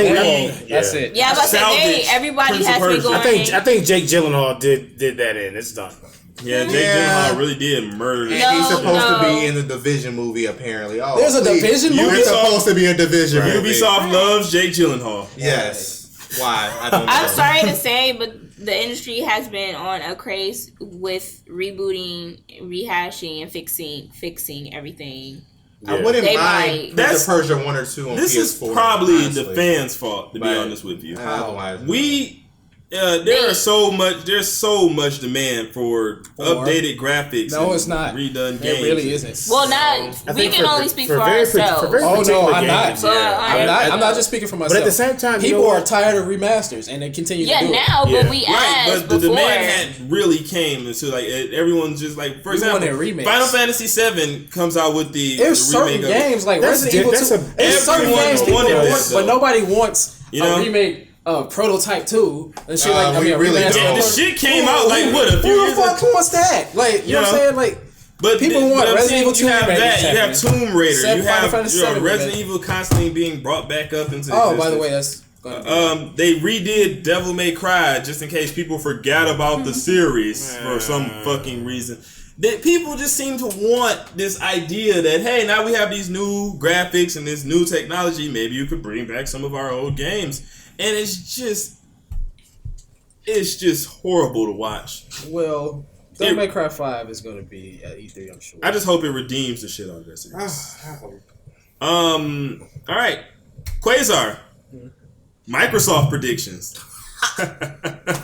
That's it. Yeah, but salvage everybody Prince of has been Persia. going. I think Jake Gyllenhaal did that in. It's done. Yeah, Jake Gyllenhaal really did murder. And that. he's supposed to No. be in the Division movie, apparently. Oh, There's a Division movie? There's supposed to be a Division movie. Ubisoft loves Jake Gyllenhaal. Yes. Why? I don't know. I'm sorry to say, but the industry has been on a craze with rebooting, rehashing, and fixing everything. I wouldn't They mind might. Prince of Persia 1 or 2 on This PS4. is probably honestly. the fans' fault, to be But honest with you. Otherwise, There's so much demand for updated graphics. No, and it's not. Redone games. It really isn't. Well, I we think can only speak for very ourselves. For very Oh, no, particular I'm not. games, But yeah. I'm not just speaking for myself. But at the same time, you people know are what? tired of remasters, and they continue to do it. now, Yeah. but we Right, asked but the before. demand had really came into like everyone's just like, for We want example, a remakes. Final Fantasy VII comes out with the There's certain remake of it. games like That's Resident Evil 2. that's a- There's certain everyone games people wanted want, this, but though. nobody wants You know? a remake of Prototype 2 and shit like. I we mean, a really remaster. don't. Yeah, the shit came out like what a few Who the years fuck ago. wants that? Like, you know what I'm Yeah. saying? Like, But people but want I'm Resident saying Evil 2 You have remake that. You have happening. Tomb Raider. Final You have Fantasy VII Resident remake. Evil constantly being brought back up into oh, existence. by the way, that's. Gonna be They redid Devil May Cry just in case people forgot about the series for some fucking reason. That people just seem to want this idea that, hey, now we have these new graphics and this new technology. Maybe you could bring back some of our old games, and it's just horrible to watch. well, Devil May Cry 5 is going to be at E3, I'm sure. I just hope it redeems the shit out of that series. All right, Quasar. Microsoft predictions.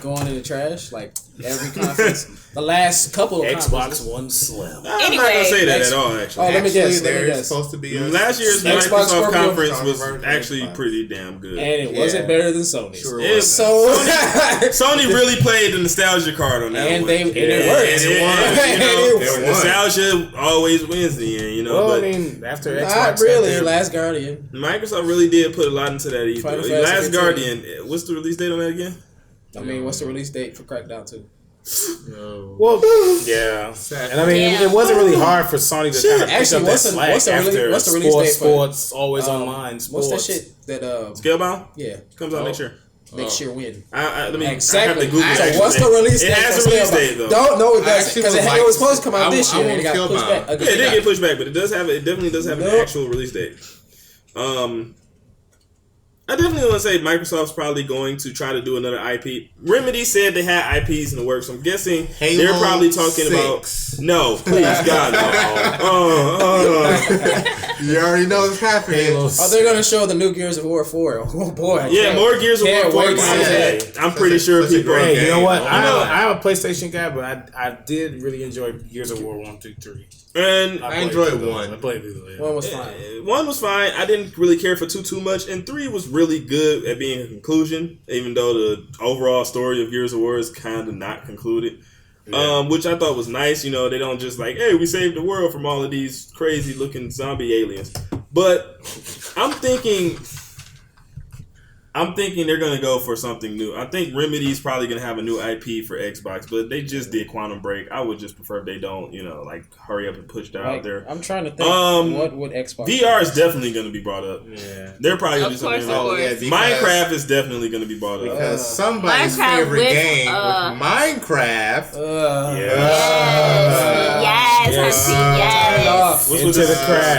Going in the trash, like every conference. The last couple of Xbox conferences. One Slim. I'm not gonna say that at all. Actually, Oh, let me guess. There's supposed to be a last year's Xbox Microsoft Scorpio conference was controversy. actually pretty damn good. And it wasn't better than Sony's. Sure It- was. So, Sony really played the nostalgia card on that and one. it worked. It It won. Nostalgia always wins the end, you know. Well, but I mean, after Xbox, Not really. Last Guardian. Microsoft really did put a lot into that either. Final Fantasy Last 15. Guardian. What's the release date on that again? I mean, what's the release date for Crackdown 2? Well, yeah, and I mean, it wasn't really hard for Sony to kind of pick Actually, up that what's the slack release after date for sports, always online sports. What's that shit that Scalebound? yeah, Comes out next year. next year when? Let me. Exactly. I have to Google So what's the release date? It has for a release Scalebound? date though. Don't know it I doesn't actually because would it like was to supposed to come out see- this I year and want it got Scalebound. pushed back. Yeah, it did get pushed back, but it definitely does have an Nope. actual release date. I definitely want to say Microsoft's probably going to try to do another IP. Remedy said they had IPs in the works. So I'm guessing Halo they're probably talking 6. about. No, please, God, no. You already know it's happening. Oh, they're gonna show the new Gears of War 4. Oh boy! I Yeah, can't- more Gears of War can't 4 wait to coming. see that. I'm pretty sure Such a people. great Hey, you know what? I I'm a PlayStation guy, but I did really enjoy Gears of War 1, 2, 3. And I enjoyed played those. 1. I played these. Yeah. One was fine. 1 was fine. I didn't really care for 2 too much, and 3 was really good at being a conclusion, even though the overall story of Gears of War is kind of not concluded. Which I thought was nice. You know, they don't just like, hey, we saved the world from all of these crazy looking zombie aliens. But I'm thinking they're gonna go for something new. I think Remedy's probably gonna have a new IP for Xbox, but they just did Quantum Break. I would just prefer if they don't, like hurry up and push that out there. I'm trying to think. What would Xbox? VR is definitely gonna be brought up. Yeah. They're probably gonna do Of something. course, Like of course. Minecraft is definitely gonna be brought up. Because somebody's Minecraft favorite with, game with Minecraft. Yes, yes. What's with this?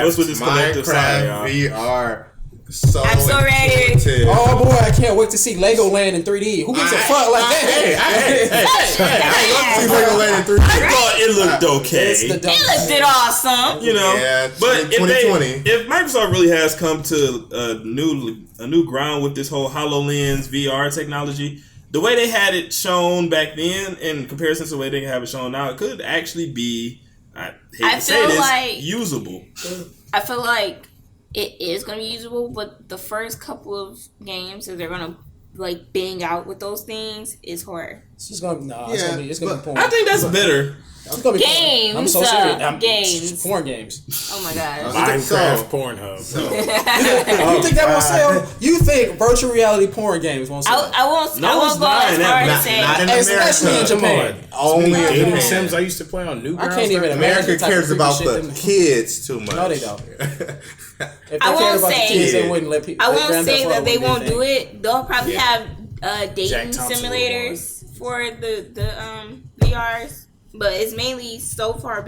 What's with this collective sigh, y'all? Minecraft VR. So I'm so ready. intuitive. Oh boy, I can't wait to see Legoland in 3D. Who gives a fuck like that? See Legoland in 3D. I thought it looked okay. It's the It dumbest looked awesome. Yeah, but 2020. if Microsoft really has come to a new ground with this whole HoloLens VR technology, the way they had it shown back then in comparison to the way they have it shown now, it could actually be, I hate to say this, usable. I feel like it is going to be usable, but the first couple of games that they're going to like bang out with those things is horror. It's just gonna it's gonna be porn. I think that's better. It's gonna be Games, porn. I'm so serious. games. Porn games. Oh my god. Minecraft Pornhub. You think that won't sell? You think virtual reality porn games won't sell? I won't No, it's go as not. far Not- as say. not in Especially in America. Japan. Only in Dating Japan. sims I used to play on Newgrounds. I can't even imagine. America the type cares of about creepy shit the them- kids too much. No, they don't. If they I cared won't about say- the kids, they wouldn't let people. I won't say that they won't do it. They'll probably Yeah. have dating Jack Thompson simulators for the VRs, but it's mainly so far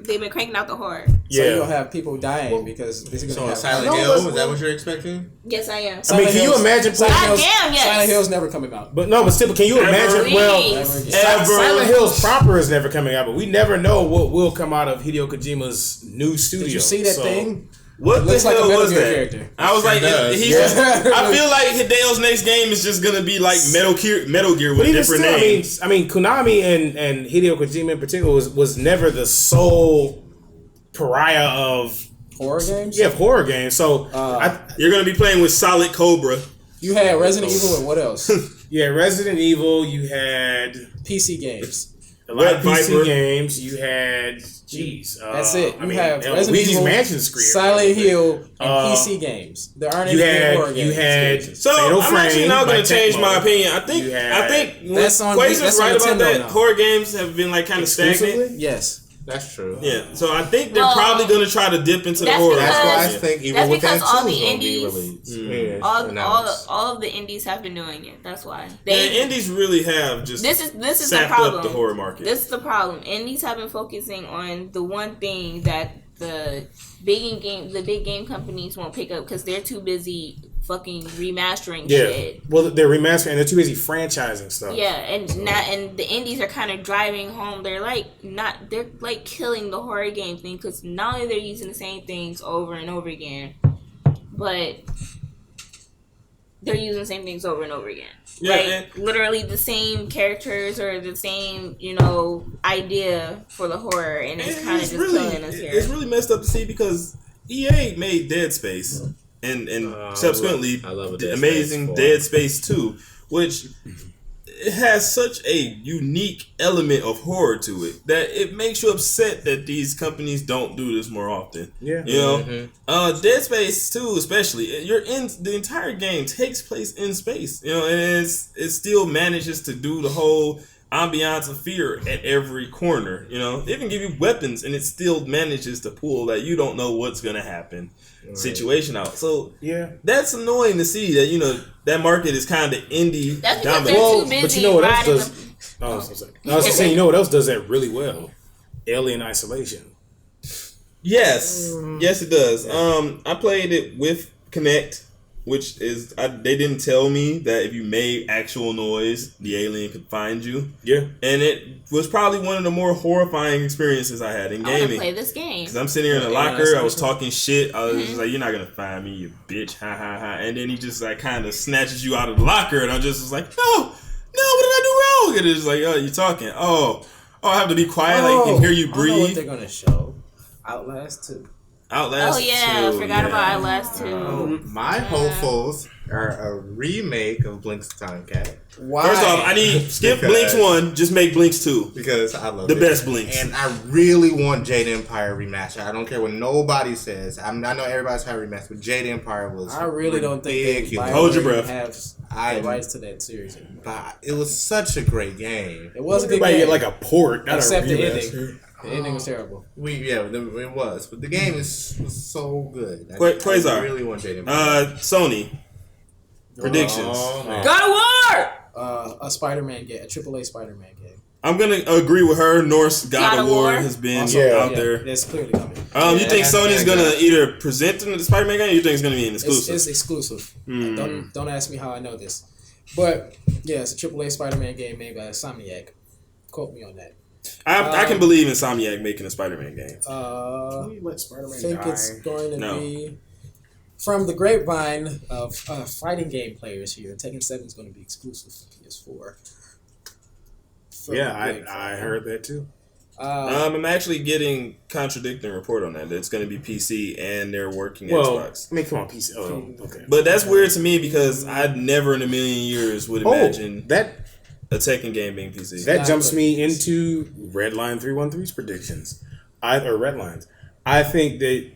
they've been cranking out the horror. So Yeah. you'll have people dying because this is So gonna Silent happen. Hill, is that what you're expecting? Yes, I am. I mean, can you imagine playing? God damn, yes. Silent Hill's never coming out. But still, can you imagine? Please. Well, Ever. Silent Hills proper is never coming out, but we never know what will come out of Hideo Kojima's new studio. Did you see that thing? What the looks like a hell Metal was Gear that? character. I was like, does. he's. I feel like Hideo's next game is just gonna be like Metal Gear with But even different still, names. I mean, Konami and Hideo Kojima in particular was never the sole pariah of Horror games? horror games. So You're gonna be playing with Solid Cobra. You had Resident Evil and what else? Resident Evil. You had PC games. a lot of Red PC Viper. games. You had That's it. You have Resident Luigi's Evil, Mansion screen. Silent Hill, and PC games. There aren't any horror games. You had So Fatal I'm actually Frame not by going to change Tecmo. my opinion. I think You had- That's on- Quasar's that's on right about Nintendo that. now. Horror games have been like kind of stagnant. Exclusively? Yes. That's true. Yeah, so I think they're Well, probably going to try to dip into the that's horror. That's why I Because- think Evil that's Within because all 2 the is going to be indies- released. Yeah, All announced. of the indies have been doing it. That's why Yeah, indies really have just This is the sapped problem. up the horror market. This is the problem. Indies have been focusing on the one thing that the big game companies won't pick up because they're too busy fucking remastering shit. Well, they're remastering and they're too busy franchising stuff. Yeah, and the indies are kind of driving home. They're like killing the horror game thing because not only they're using the same things over and over again, but they're using the same things over and over again. Yeah, like and- literally the same characters or the same idea for the horror, and it's kind of just killing us here. It's really messed up to see because EA made Dead Space and subsequently I love a the Dead amazing Space 4. Dead Space 2, which it has such a unique element of horror to it that it makes you upset that these companies don't do this more often. Yeah. You know, Dead Space 2 especially, the entire game takes place in space, and it still manages to do the whole ambiance of fear at every corner. They can give you weapons and it still manages to pull that you don't know what's gonna happen situation out. So Yeah. that's annoying to see that that market is kind of indie That's because dominant. they're Well, too busy but you know what else riding does? I was just saying, you know what else does that really well? Alien Isolation. Yes, yes, it does. I played it with Kinect, which is they didn't tell me that if you made actual noise, the alien could find you. Yeah. And it was probably one of the more horrifying experiences I had in I want to gaming. play this game. Because I'm sitting here in the Yeah, locker, I was Isolation. talking shit. I was just like, "You're not gonna find me, you bitch!" Ha ha ha! And then he just like kind of snatches you out of the locker, and I just was like, "No, what did I do wrong?" And it's like, "Oh, you talking? Oh, I have to be quiet, like you can hear you I know what breathe." they're gonna show. Outlast 2. Outlast. Oh yeah, 2, I forgot yeah. about Outlast 2. My hopefuls are a remake of Blink's Time Cat Why? First off, I need skip Because- Blinks 1, just make Blinks 2. because I love The it. best Blinks. And I really want Jade Empire remastered. I don't care what nobody says. I know everybody's trying to remaster, but Jade Empire was. I really don't think they ridiculous. Hold your breath. have the rights to that series anymore. But it was such a great game. It was a good Everybody game, get like a port, not except a the remaster. ending. The ending was terrible. It was, but the game was so good. I Quasar. really want Jade Empire. Sony. Predictions. Oh, man. God of War! A Spider-Man game, a AAA Spider-Man game. I'm gonna agree with her. Norse God of War has been Also, out there. It's clearly coming. You think Sony's gonna either present the Spider-Man game, or you think it's gonna be an exclusive? It's exclusive. Don't ask me how I know this, but yeah, it's a AAA Spider-Man game made by Insomniac. Quote me on that. I can believe in Insomniac making a Spider-Man game. Let I Spider-Man think die. it's going to No. be from the grapevine of fighting game players here. Tekken 7 is going to be exclusive for PS4. From Yeah, the I grapevine. heard that too. I'm actually getting contradicting report on that. It's going to be PC and they're working Xbox. I mean, come on, PC. Oh, okay. But that's weird to me because I'd never in a million years would imagine that a Tekken game being PC. That jumps me into Redline 313's predictions. Redlines. I think that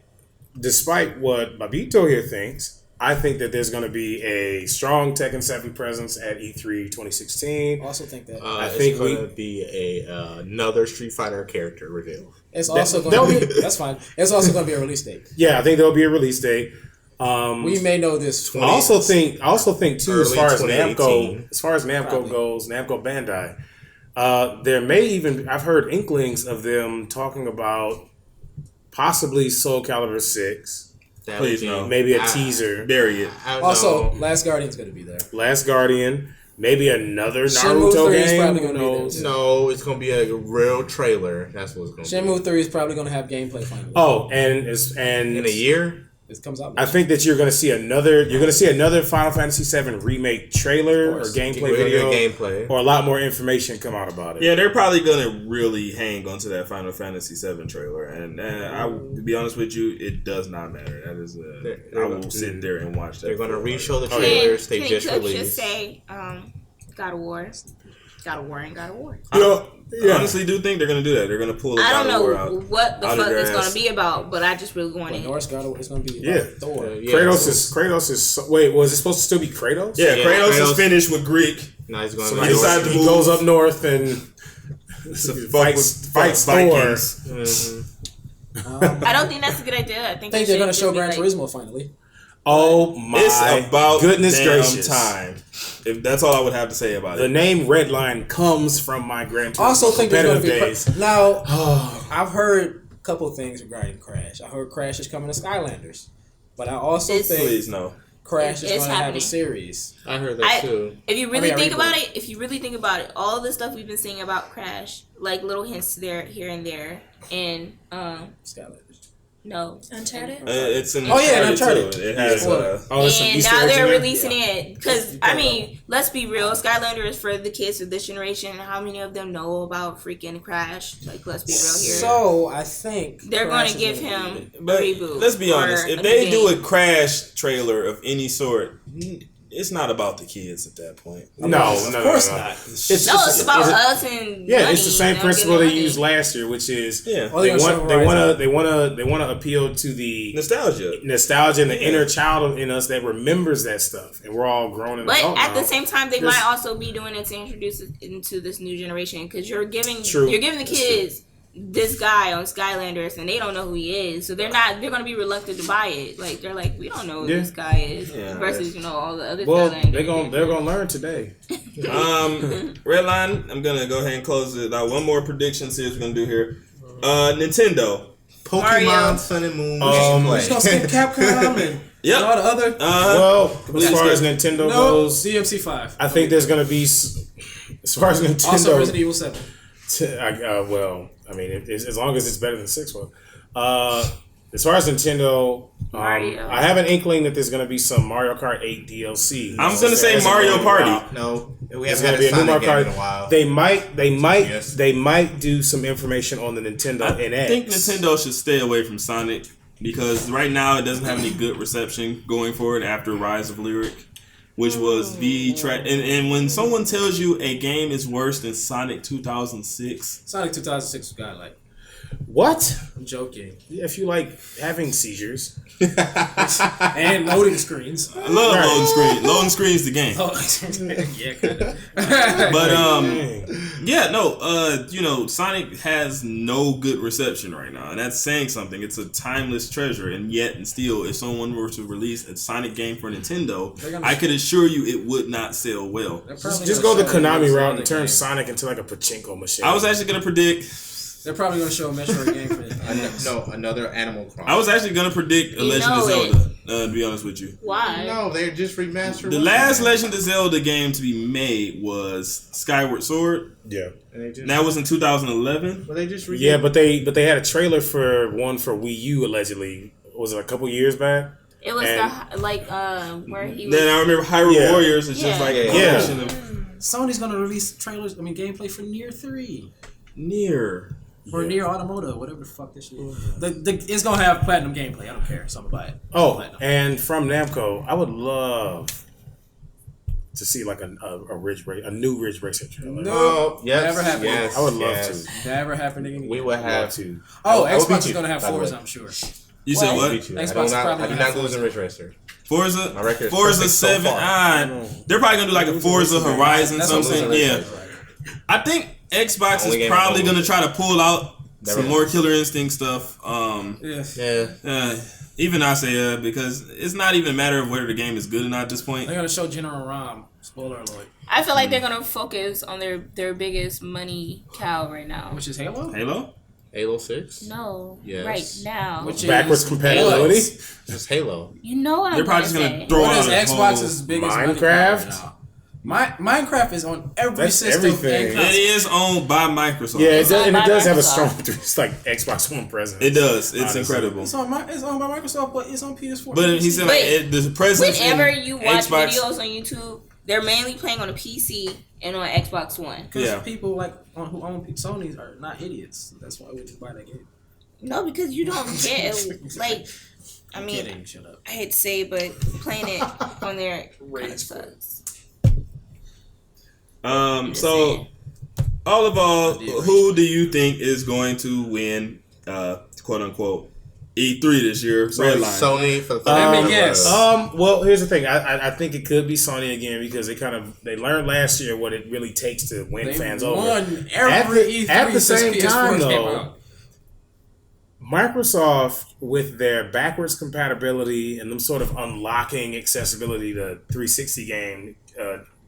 despite what Babito here thinks, I think that there's going to be a strong Tekken 7 presence at E3 2016. I also think that. I think it's going to be another Street Fighter character reveal. It's also going to be... That's fine. It's also going to be a release date. Yeah, I think there'll be a release date. We may know this. I also think too, as far as Namco Probably. goes, Namco Bandai, there may even, I've heard inklings of them talking about possibly Soul Calibur 6. Please no. Maybe a teaser. Bury it. Also, Last Guardian's going to be there. Last Guardian. Maybe another Shenmue Naruto 3 is game. probably Who gonna be there, knows? too. No, it's going to be a real trailer. That's what it's going to be. Shenmue 3 is probably going to have gameplay finally. Oh, and In a year? It comes out. I think that you're going to see another Final Fantasy VII remake trailer or gameplay We're gonna video, get gameplay. or a lot more information come out about it. Yeah, they're probably gonna really hang onto that Final Fantasy VII trailer, and to be honest with you, it does not matter. That is, I will sit there and watch that. They're going to re-show the Can trailers they just Cook released. just say, God of War, God of War, and God of War? I honestly do think they're gonna do that. They're gonna pull. I don't God of War know out. what the out of fuck their it's gonna ass. be about, but I just really want But it. Norse God of War is going to be Yeah. Thor. Kratos is. Wait, was it supposed to still be Kratos? Yeah, Yeah, Kratos is Kratos- finished with Greek. Now he's going So to he be decide to he move. goes up north and Fights Thor. Vikings. I don't think that's a good idea. I think I think they're going to should show just be Gran like- Turismo finally. Oh my It's about goodness damn gracious! time. If that's all I would have to say about The it. name Redline comes from my Gran Turismo I also think there's going to competitive be... days. Now, I've heard a couple of things regarding Crash. I heard Crash is coming to Skylanders. But I also It's- think Please no. Crash is It's going to have a happening. series. I heard that too. If you really I mean, think a about reboot. it, all the stuff we've been seeing about Crash, like little hints there, here and there, and Skylanders. no, Uncharted? It's in Oh, yeah, Uncharted, Uncharted. too. It has. There's some and Easter now eggs they're in there? releasing it because I mean, let's be real, Skylander is for the kids of this generation. And how many of them know about freaking Crash? Like, let's be real here. So, I think... They're Crash going to is give gonna be him But a reboot. let's be or honest. If a they new do game. a Crash trailer of any sort, it's not about the kids at that point. No, Of course not. It's about us and Yeah, money, it's the same you know, principle they getting used money. last year, which is Yeah. Well, they they're gonna want show they want to appeal to the Nostalgia. nostalgia and the inner child in us that remembers that stuff, and we're all grown and But adult at now. the same time, they There's- might also be doing it to introduce it into this new generation because you're giving True. the That's kids this guy on Skylanders and they don't know who he is, so they're gonna be reluctant to buy it. Like they're like, we don't know who Yeah. this guy is Yeah, versus all the other well, Skylanders. they're gonna learn today. Redline, I'm gonna go ahead and close it. One more prediction series we're gonna do here. Nintendo. Pokemon Mario. Sun and Moon. We're just going to skip Capcom and Yep. all the other... Well, as far as Nintendo No, goes, DMC 5. I think there's gonna be as far as Nintendo. Also, Resident Evil 7. Well, I mean, as long as it's better than 6 was. As far as Nintendo, Mario. I have an inkling that there's going to be some Mario Kart 8 DLC. I'm gonna say Mario Party. No, we It's haven't going had to be a new Sonic Mario game in a Kart. while. They Yes. might do some information on the Nintendo I NX. think Nintendo should stay away from Sonic because right now it doesn't have any good reception going forward after Rise of Lyric, which was the track. And when someone tells you a game is worse than Sonic 2006, Sonic 2006 was godlike. What? I'm joking. Yeah, if you like having seizures. And loading screens. I love Right. loading screen. Loading screen's the game. Oh, yeah, kind of. But Dang. yeah, no, Sonic has no good reception right now, and that's saying something. It's a timeless treasure, and yet and still, if someone were to release a Sonic game for Nintendo, I could assure you it would not sell well. Just go the Konami route and turn Sonic into like a pachinko machine. I was actually gonna predict. They're probably going to show a Metroid game for it. No, another Animal Crossing. I was actually gonna predict a You Legend of know Zelda. To be honest with you, Why? No, they're just remastered. the last Legend of Zelda game to be made was Skyward Sword. Yeah. And that was in 2011. Well, they just Yeah, but they had a trailer for one for Wii U allegedly. Was it a couple years back? It was And- where he was. Then I remember Hyrule Yeah. Warriors is just Yeah. like a Yeah. collection of Sony's going to release gameplay for Nier 3. Nier. Or Near Automata, whatever the fuck this shit is. It's gonna have platinum gameplay. I don't care, so I'm gonna buy it. Oh, Platinum. and from Namco, I would love to see like a new Ridge Racer trailer. No, yes, never happened. yes, I would love yes. to. Never happened again. We would have to. Oh, I will beat Xbox is you, gonna have by the Forza, way. I'm sure. You said Well, what? Beat you. Xbox I do is not, probably I do gonna not lose have in Ridge Racer. Forza? My record is Forza perfect so 7. far. They're probably gonna do like a Forza Horizon That's what something. I'm saying. Yeah. I think Xbox Only is game probably I know. gonna try to pull out Never some mind. more Killer Instinct stuff. Yeah. Even I say because it's not even a matter of whether the game is good or not at this point. They're gonna show General Rom. Spoiler alert. I feel like they're gonna focus on their biggest money cow right now. Which is Halo? Halo? Halo 6? No, Yes. right now. Which Backwards is compatibility. Just Halo. You know what They're I'm probably just gonna gonna say. throw What out is a Xbox's whole- biggest money Minecraft? cow right now? Minecraft is on every That's system. everything. And It console. is owned by Microsoft. Yeah, It's owned and by it does have a Microsoft. strong it's like Xbox One presence. It does. It's Honestly. incredible. It's owned by Microsoft, but it's on PS4. But he said like the presence Whenever in you watch Xbox, videos on YouTube, they're mainly playing on a PC and on Xbox One. because Yeah. people who own Sony's are not idiots. That's why we just buy that game. No, because you don't get like. I I'm mean, kidding. Shut up. I hate to say, it, but playing it on there kind of sucks. So all of all, who do you think is going to win, quote unquote, E3 this year? Redline. Sony for the third I mean, time. yes. Well, here's the thing. I think it could be Sony again because they learned last year what it really takes to win They fans won over. every E3 At the since same PS4 time, came though, out. Microsoft, with their backwards compatibility and them sort of unlocking accessibility to 360 game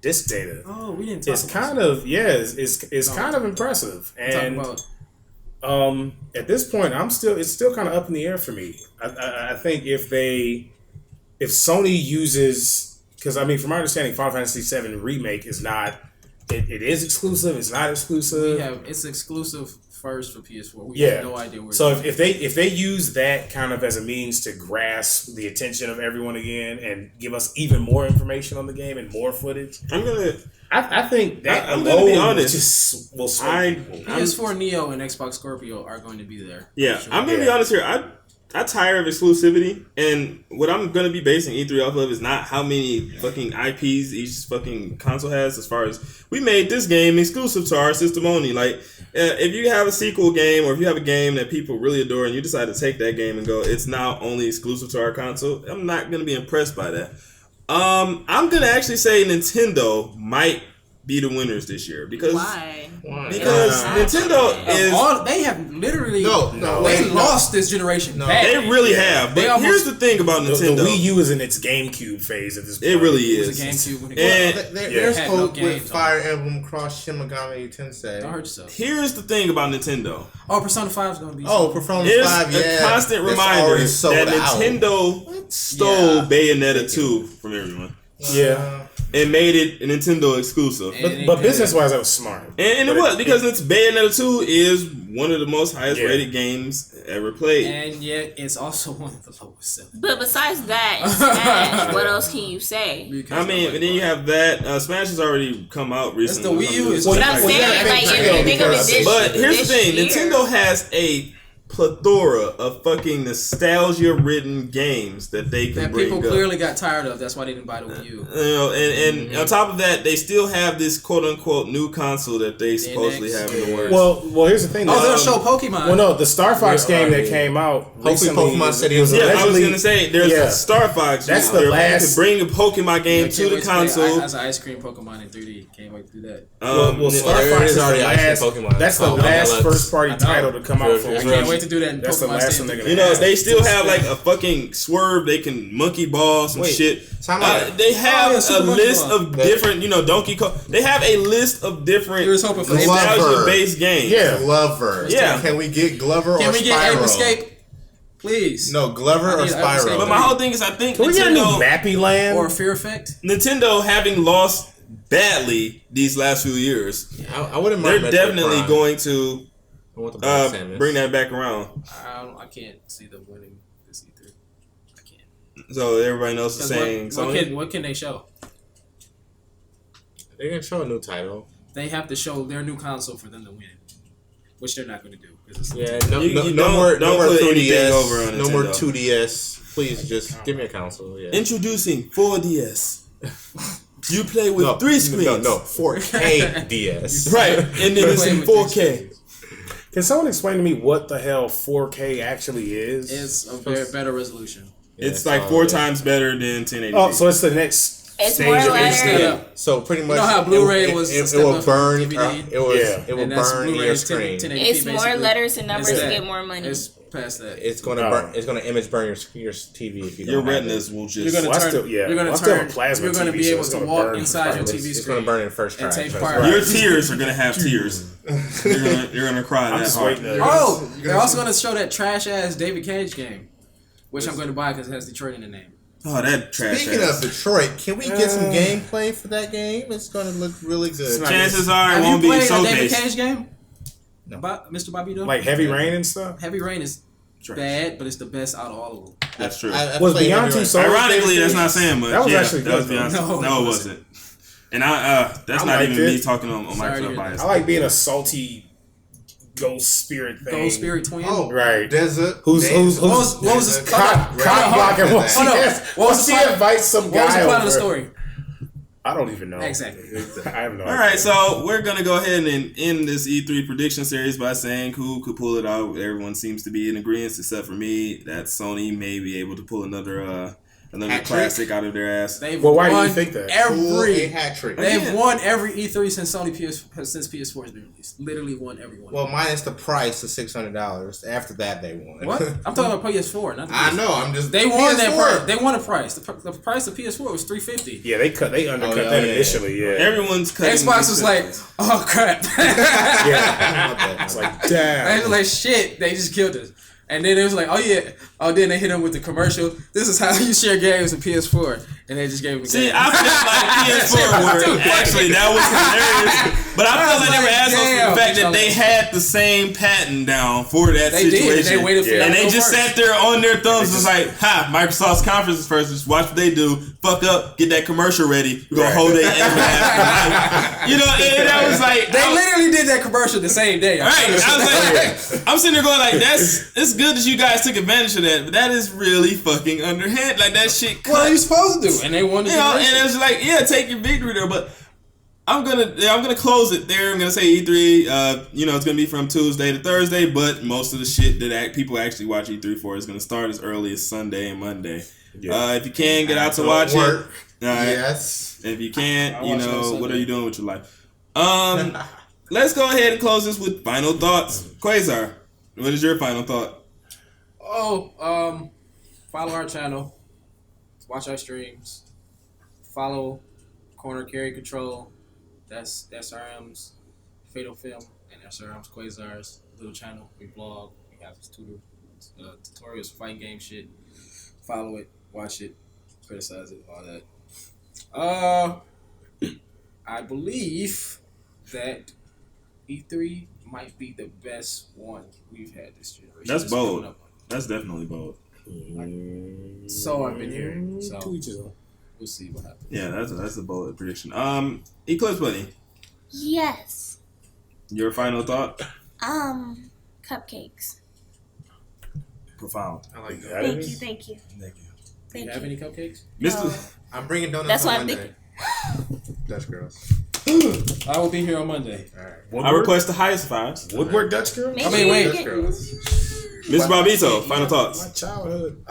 disc data, Oh, we didn't talk it's about kind that. of it's kind of impressive. And Talk about at this point, it's still kind of up in the air for me. I think if Sony uses, because I mean, from my understanding, Final Fantasy VII Remake is not. It is exclusive. It's not exclusive. it's exclusive first for PS4. We Yeah. have no idea where. So it's if they use that kind of as a means to grasp the attention of everyone again and give us even more information on the game and more footage, I think that I'm gonna be alone honest. will sway people. PS4 Neo and Xbox Scorpio are going to be there. Yeah, for sure. I'm gonna be honest here. I'm tired of exclusivity, and what I'm gonna be basing E3 off of is not how many fucking IPs each fucking console has. As far as we made this game exclusive to our system only. Like, if you have a sequel game or if you have a game that people really adore and you decide to take that game and go, it's now only exclusive to our console. I'm not gonna be impressed by that. I'm gonna actually say Nintendo might be the winners this year because Why? because Nintendo is. They have literally No. lost this generation. No. bad. They really have. But They almost- here's the thing about The Nintendo. Wii U is in its GameCube phase at this point. It really It is. was a GameCube when it And- came out. There's Had no hope games with on Fire Emblem Cross Shin Megami Tensei. Don't hurt yourself. Here's the thing about Nintendo. Oh, Persona 5 is going to be. Oh, Persona It's 5, a yeah. constant It's reminder already sold that out. Nintendo stole Yeah. Bayonetta 2 from everyone Yeah, and made it a Nintendo exclusive. And but business wise, that was smart. And it was because it's Bayonetta 2 is one of the most highest rated games ever played. And yet, it's also one of the lowest selling. But besides that, and Smash, what else can you say? Because I mean, and then you have that. Smash has already come out recently. the Wii U is- But I'm Well, you saying, gotta like, think if too, you think of it because- this But here's the this thing: year, Nintendo has a plethora of fucking nostalgia-ridden games that they can that bring people up. clearly got tired of. That's why they didn't buy the Wii U. You know, and on top of that, they still have this quote-unquote new console that they supposedly have in the works. Well, here's the thing. Oh, though. they'll show Pokemon. Well, no, the Star Fox Yeah, game that yeah. came out Hopefully recently Pokemon is- City is is- Yeah, I was allegedly- gonna say there's Yeah. a Star Fox. That's the They're last- planning to bring a Pokemon game to the console. As an ice cream Pokemon in 3D. Can't wait to do that. Well, Star there Fox is is already the ice cream last. Pokemon. That's the Called last Deluxe. first-party I know. title to come out for I I Switch. can't wait to do that in That's the Pokemon last one Stadium. they're You gonna know, have. they still have like a fucking Swerve. They can monkey ball some Wait, shit. time out. They have yeah, Super a Monkey list Ball. of different, Donkey Kong. They have a list of different You was hoping for nostalgia-based games. Yeah. Glover. Yeah. Can we get Glover Can or we get Spyro? Ape Escape? Please. No, Glover I or need Ape Escape. Spyro. But my whole thing is, I think Can we get a new Nintendo, Mappy Land? Or Fear Effect? Nintendo having lost badly these last few years, I wouldn't mind. they're Metroid definitely Prime. going to I want the Black Samus. bring that back around. I can't see them winning this E3. I can't. So everybody else is 'Cause saying Sony. what can they show? They're gonna show a new title. They have to show their new console for them to win. which they're not going to do. It's Yeah, You no more put anything 3DS. over on No more Nintendo. 2DS. Please just give me a console. Yeah. Introducing 4DS. You play with 3 screens. No, 4K DS. Right, and then it's in 4K. Can someone explain to me what the hell 4K actually is? It's a very better resolution. It's like 4 times better than 1080p. Oh, so it's the next It's stage more of like- HD. So pretty much, You know how Blu-ray was a It step will up from burn. DVD? It will And that's burn Blu-ray your is 10, screen. 1080p It's more basically. letters and numbers It's to that. get more money. It's past that. It's gonna No. burn. It's gonna image burn your TV if you Your don't have retinas will You're just. gonna Well, I turn. still- yeah. You're gonna I still have turn. a plasma You're gonna TV, be so able it's to gonna walk burn inside your regardless. TV It's screen gonna burn in the first try. and take so part. it's- Your tears are gonna have tears. You're gonna cry I'm that just hard. waiting. Oh, they're also gonna show that trash ass David Cage game, which I'm going to buy because it has Detroit in the name. Oh, that trash. Speaking ass. of Detroit, can we get some gameplay for that game? It's gonna look really good. Chances are it Have won't you be played a David showcased. Cage game? No. Mr. Bobito? Like Heavy Rain and stuff. Heavy Rain is Trash. bad, but it's the best out of all of them. That's true. I Was played Beyond Heavy Two Rain. Souls? Ironically, that's not saying much. That was yeah, actually that was good, Beyonce. though. No, it wasn't. And that's I not liked even it. me talking on Sorry to Microsoft hear bias. I like being a salty ghost spirit thing. Ghost Spirit Twin. Oh, Right. Desert. Who's What was this? Desert. cock blocking? Hold on. What was the she plot? invites some guy What was the plot of over. the story? I don't even know. Exactly. I have no idea. All right, so we're gonna go ahead and end this E3 prediction series by saying who could pull it out. Everyone seems to be in agreement, except for me, that Sony may be able to pull another Hat-trick? classic out of their ass. They've Well, why do you won think that? Pull a every. hat trick. They've Again. won every E3 since since PS4 has been released. Literally won every one. Well, Minus the price of $600. After that, they won. What? I'm talking about PS4, not the I PS4. know. I'm just. They won that PS4. price. They won a price. The price of PS4 was $350. Yeah, they undercut Oh, yeah, that yeah, initially. Yeah. Everyone's cutting. Xbox was like, oh crap. Yeah. It's like They damn. was like, shit, they just killed us. And then it was like, oh yeah. Oh, then they hit him with the commercial. This is how you share games with PS4. And they just gave him the See, game. I felt like PS4 were actually that was hilarious, but I felt like they were assholes for the fact that they had the same patent down for that They did, situation, and they waited for y'all and to they go just first. sat there on their thumbs, was like, "Ha, Microsoft's conference is first. Just watch what they do. Fuck up, get that commercial ready. We're gonna hold their ass." You know, and I was like, They literally did that commercial the same day. Right, I was like, I'm sitting there going like, it's good that you guys took advantage of that, but that is really fucking underhand. Like that shit. What are you supposed to do? And they won the You know, generation. and it was like, yeah, take your victory there, but I'm gonna close it there. I'm gonna say E3. It's gonna be from Tuesday to Thursday, but most of the shit that people actually watch E3 for is gonna start as early as Sunday and Monday. Yeah. If you can get out to watch it, Yes. if you can't, I'll watch it on what Sunday. are you doing with your life? Let's go ahead and close this with final thoughts. Quasar, what is your final thought? Follow our channel. Watch our streams. Follow Corner Carry Control. That's SRM's FatalFemme and SRM's Quasar's little channel. We vlog. We have tutorials, fighting game shit. Follow it. Watch it. Criticize it. All that. I believe that E3 might be the best one we've had this generation. That's It's coming bold. up. That's definitely bold. So I've been hearing. So To each his own. we'll see what happens. Yeah, that's a bold prediction. Eclipse Buddy, Yes. your final thought? Cupcakes. Profound. I like that. That Thank is- you. Thank you. Thank you. Do Thank you have you. any cupcakes? Mr. I'm bringing donuts That's on what I'm Monday. Dutch girls. I will be here on Monday. All right. I Woodward, request the highest fives. Woodward Dutch girl. Make I mean, sure wait. you Dutch get- girls. Mr. Bobito, final thoughts. My childhood.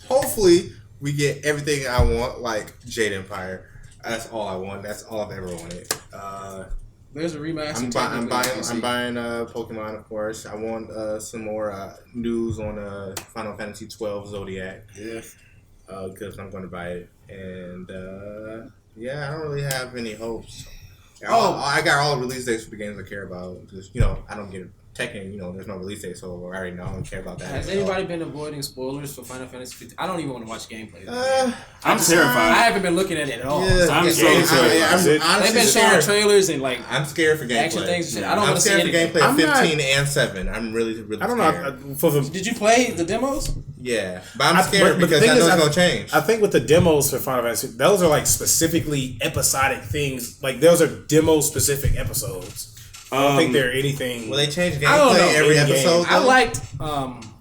Hopefully, we get everything I want, like Jade Empire. That's all I want. That's all I've ever wanted. There's a remaster. I'm technically buying Pokemon, of course. I want some more news on Final Fantasy 12 Zodiac. Yeah. Because I'm going to buy it. And yeah, I don't really have any hopes. I got all the release dates for the games I care about. Just I don't get Tekken. There's no release date, so I already know I don't care about that. Has anybody been avoiding spoilers for Final Fantasy 15? I don't even want to watch gameplay. I'm terrified. I haven't been looking at it at all. Yeah, I'm so I'm excited. They've been showing trailers and like I'm scared for gameplay. action things and shit. I don't I'm want to see scared for anything. gameplay I'm of not- 15 and 7. I'm really, really I don't scared. know. For the Did you play the demos? Yeah, but I'm scared but the because thing I know is, it's going to change. I think with the demos for Final Fantasy, those are like specifically episodic things. Like those are demo specific episodes. I don't think they're anything. Will they change I don't know. gameplay every In-game. episode? I though? liked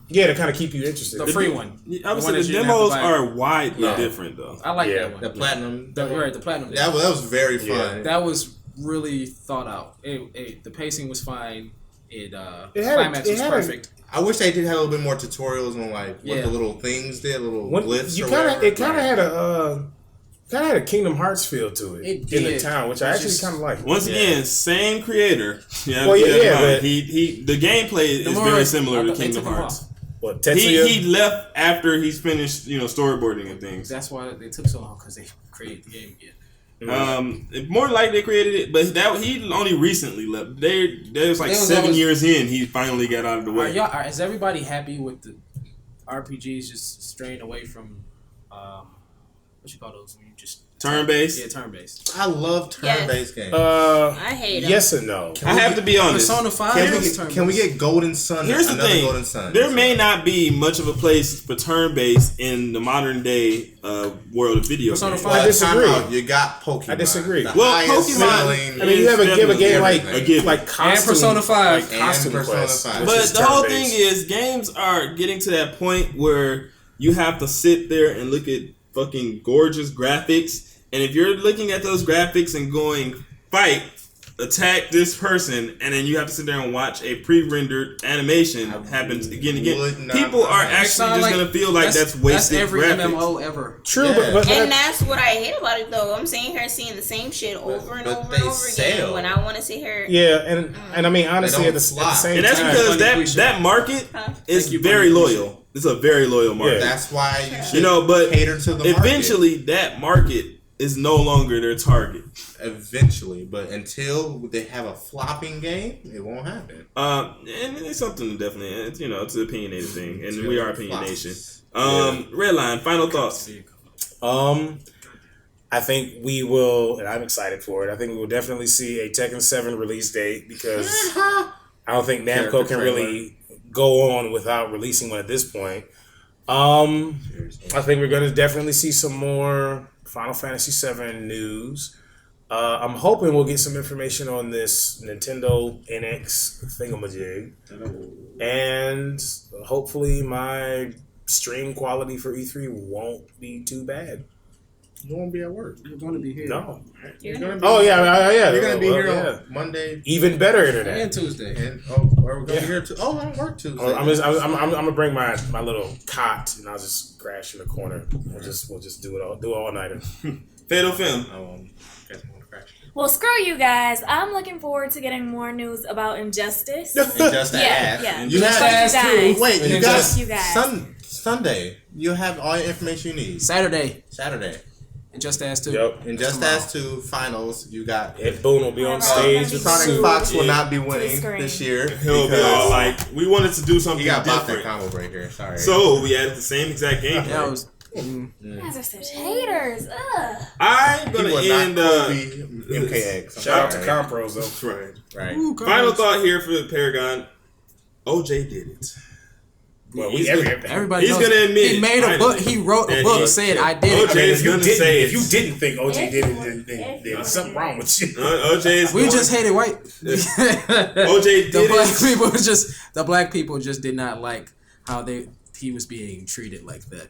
Yeah, to kind of keep you interested. the free one. I would The one say that the you didn't have to demos buy. are widely Yeah. different though. I like Yeah. that one. the platinum. The platinum. That was very fun. Yeah. That was really thought out. The pacing was fine. It had Climax it was had perfect. I wish they did have a little bit more tutorials on like what Yeah. the little things did, little When, glyphs. you or kind of whatever. it kind of had a Kingdom Hearts feel to it, It in the did. town, which I It's actually just- kind of like. Once again, same creator. Yeah, Well, keep that in yeah, mind. but- he the gameplay The is more- very similar to they Kingdom took him Hearts. What Tetsuya? He left after he's finished, storyboarding and things. That's why they took so long because they created the game again. More like they created it, but he only recently left. There's like They was 7 always- years in, he finally got out of the way. Is everybody happy with the RPGs just straying away from what you call those when you just Turn-based? Yeah, turn-based. I love turn-based games. I hate them. Yes and no. I have to be honest. Persona 5 Can is we, turn-based. can we get Golden Sun? Here's the another thing. Golden Sun. There may not be much of a place for turn-based in the modern day world of video Persona games. 5. I disagree. Time out. You got Pokemon. I disagree. The Well, highest Pokemon- selling I mean, you have a game like everything. costume, Persona 5. like And costume Persona Quest, 5. which But is the whole thing turn-based. is, games are getting to that point where you have to sit there and look at fucking gorgeous graphics. And if you're looking at those graphics and going, fight, attack this person, and then you have to sit there and watch a pre-rendered animation happen again and would again, not people are mind. actually Sound just like- going to feel like that's wasted every graphics. MMO ever. True, Yeah. but And that's what I hate about it, though. I'm sitting here seeing the same shit over and but over they and over again sell. when I want to sit here. yeah, and I mean honestly, They at the don't flop. same And that's time, because Bunny Cliche. that market Huh? is Thank you, very Bunny Cliche. loyal. It's a very loyal market. That's why you should but cater to the market. eventually that market is no longer their target. Eventually, but until they have a flopping game, it won't happen. And it's something definitely, it's an opinionated thing, and Until we are it Opinionation. flops. Redline, final thoughts. I think we will, and I'm excited for it. I think we will definitely see a Tekken 7 release date because I don't think Namco Character can really go on without releasing one at this point. I think we're going to definitely see some more Final Fantasy 7 news. I'm hoping we'll get some information on this Nintendo NX thingamajig. And hopefully my stream quality for E3 won't be too bad. You won't be at work. You're going to be here. No. You're gonna be Oh, yeah. You're gonna be Well, here yeah. on Monday Even better internet. And Tuesday. and we're gonna be here too. Oh, I don't work Tuesday. I'm gonna bring my little cot and I'll just crash in the corner. We'll just do it all nighter. FatalFemme. Guess I'm gonna crash. Well, screw you guys. I'm looking forward to getting more news about Injustice. And just to ask. yeah. You Just have ask you guys. wait. You And got just you guys. Sunday. You have all the information you need. Saturday. Saturday. And Just Ask 2. Yep. And just as to finals, you got Ed Boon will be on stage with Sonic Sue. Fox will Yeah. not be winning screen. this year. He'll be all like, we wanted to do something You got bought that different. combo breaker. Sorry. So we added the same exact game. Yeah, it was. You guys are such haters. Ugh. I'm he going was to not end. Kobe MKX. Shout out to Sorry. Compros though. Right. Right. Ooh, come Final on. thought here for Paragon. OJ did it. Well, He's Everybody He's knows. gonna admit He made a finally. book. He wrote a And book he- saying, I did OJ it. is gonna say if you it. didn't think OJ did it, then there's something wrong with you. OJ is We just hated white. OJ the did black it. people the black people just did not like how he was being treated like that.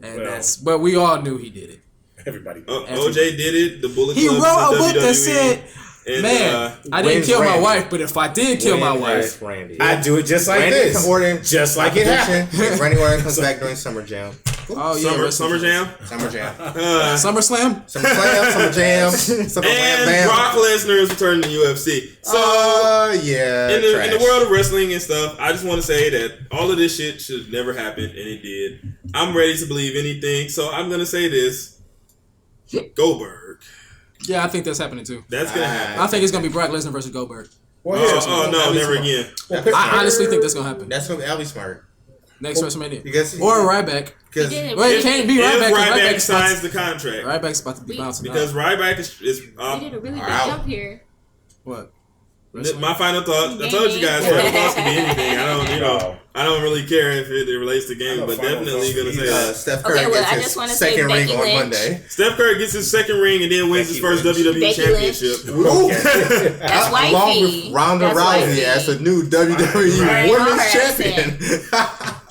And Well. but we all knew he did it. Everybody. OJ did it. The Bullet He Club wrote a is book that WWE. said, And, man, I didn't when's kill my Randy? wife, but if I did kill my wife, Randy. I do it just like Randy this. Orton, Just like it happened. if Randy Orton comes back during Summer Jam. oh yeah, Summer Jam. Summer Jam. SummerSlam. Summer Slam, Summer Jam, Summer Wham And Bam. Brock Lesnar is returning to UFC. So Yeah. in the trash. world of wrestling and stuff, I just want to say that all of this shit should never happen, and it did. I'm ready to believe anything, so I'm gonna say this: Goldberg. Yeah, I think that's happening too. That's gonna happen. I think it's gonna be Brock Lesnar versus Goldberg. Well, Oh no, That'd be never smart. again. I honestly think that's gonna happen That's gonna be. That'll be smart. next WrestleMania. Because Or Ryback. Because He did it. Well, it can't be If Ryback. 'cause Ryback Ryback's about signs the contract, Ryback's about to be bouncing because out. Ryback is We did a really big Wow. jump here. What? My final thought. I told you guys, final thoughts can be anything. I don't really care if it relates to games, but definitely gonna say Steph Curry gets his second ring on Monday. Steph Curry gets his second ring and then wins his first WWE Championship. That's wifey. Along with Ronda Rousey as a new WWE Women's Champion.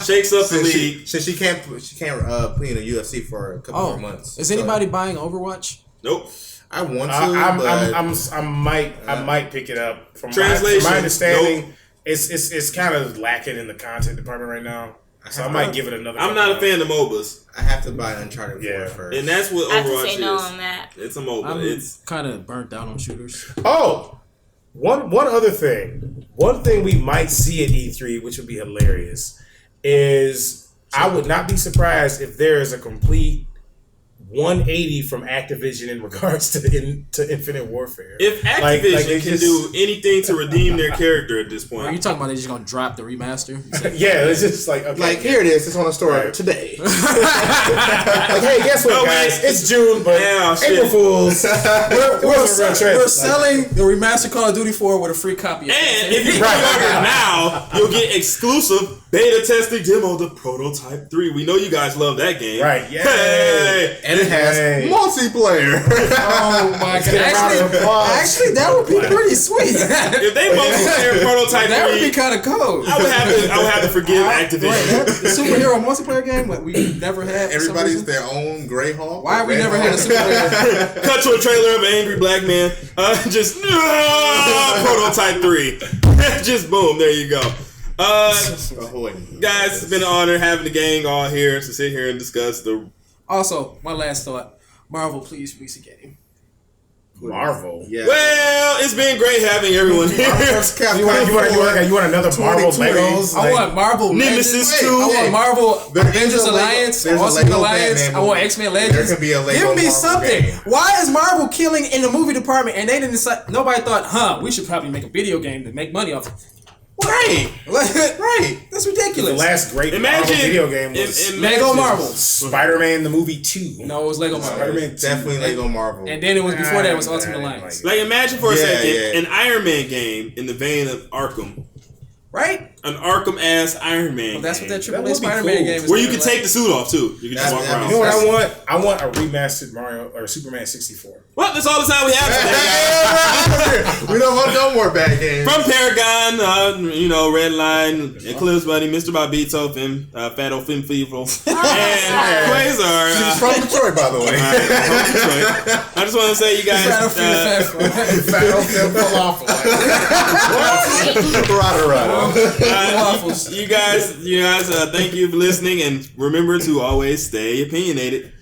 Shakes up the league. She can't play in the UFC for a couple more months. Is anybody buying Overwatch? Nope. I want to. I might pick it up. From Translation. my understanding, it's kind of lacking in the content department right now. So I might give it another. I'm not a fan of MOBAs. I have to buy Uncharted 4 first. And that's what I have to Overwatch say no is. on that. It's a MOBA. I'm kind of burnt out on shooters. Oh, one other thing. One thing we might see at E3, which would be hilarious, is I would not be surprised if there is a complete 180 from Activision in regards to Infinite Warfare. If Activision can do anything to redeem their character at this point. Are you talking about they're just going to drop the remaster? Yeah, it's just like, okay. Like, here it is. It's on the store today. Like, hey, guess what, guys? It's June, but April Fools. We're selling the remastered Call of Duty 4 with a free copy. And if you pre-order now, you'll get exclusive beta testing demo the Prototype 3. We know you guys love that game. Right, yeah. Hey. And it has multiplayer. Oh my god. Actually, that would be pretty sweet. If they multiplayer Prototype 3, that would be kind of cool. I would have to forgive Activision. The superhero multiplayer game that we never had. Everybody's their own Greyhawk. Why have we never had a superhero? Cut to a trailer of an angry black man. Prototype 3. Just boom, there you go. Guys, it's been an honor having the gang all here to sit here and discuss the. Also, my last thought: Marvel, please release a game. Marvel. Yeah. Well, it's been great having everyone here. You want another Marvel Legos? I want Marvel Nemesis 2. I want Marvel Avengers Alliance. Ultimate Alliance. I want X-Men Legends. There could be a Lego Give me Marvel something. game. Why is Marvel killing in the movie department and they didn't decide? Nobody thought, we should probably make a video game to make money off it. Right. That's ridiculous. The last great Marvel video game was Lego Marvel. Spider-Man the movie 2. No, it was Lego Marvel. Spider-Man 2. Definitely Lego Marvel. And then it was before that it was Ultimate Alliance. Like imagine for a second an Iron Man game in the vein of Arkham. Right? An Arkham-ass Iron Man Well, that's game. what that AAA Spider-Man game is. Where you can take the suit off, too. You can just walk around. You know what I want? I want a remastered Mario or Superman 64. Well, that's all the time we have today. We don't want no more bad games. From Paragon, Redline, Eclipse Buddy, Mr. Bobito, FatalFemme Fever, and Quasar. She's from Detroit, by the way. From Detroit. I just want to say, you guys. FatalFemme Falafel. Rada. You guys, thank you for listening, and remember to always stay opinionated.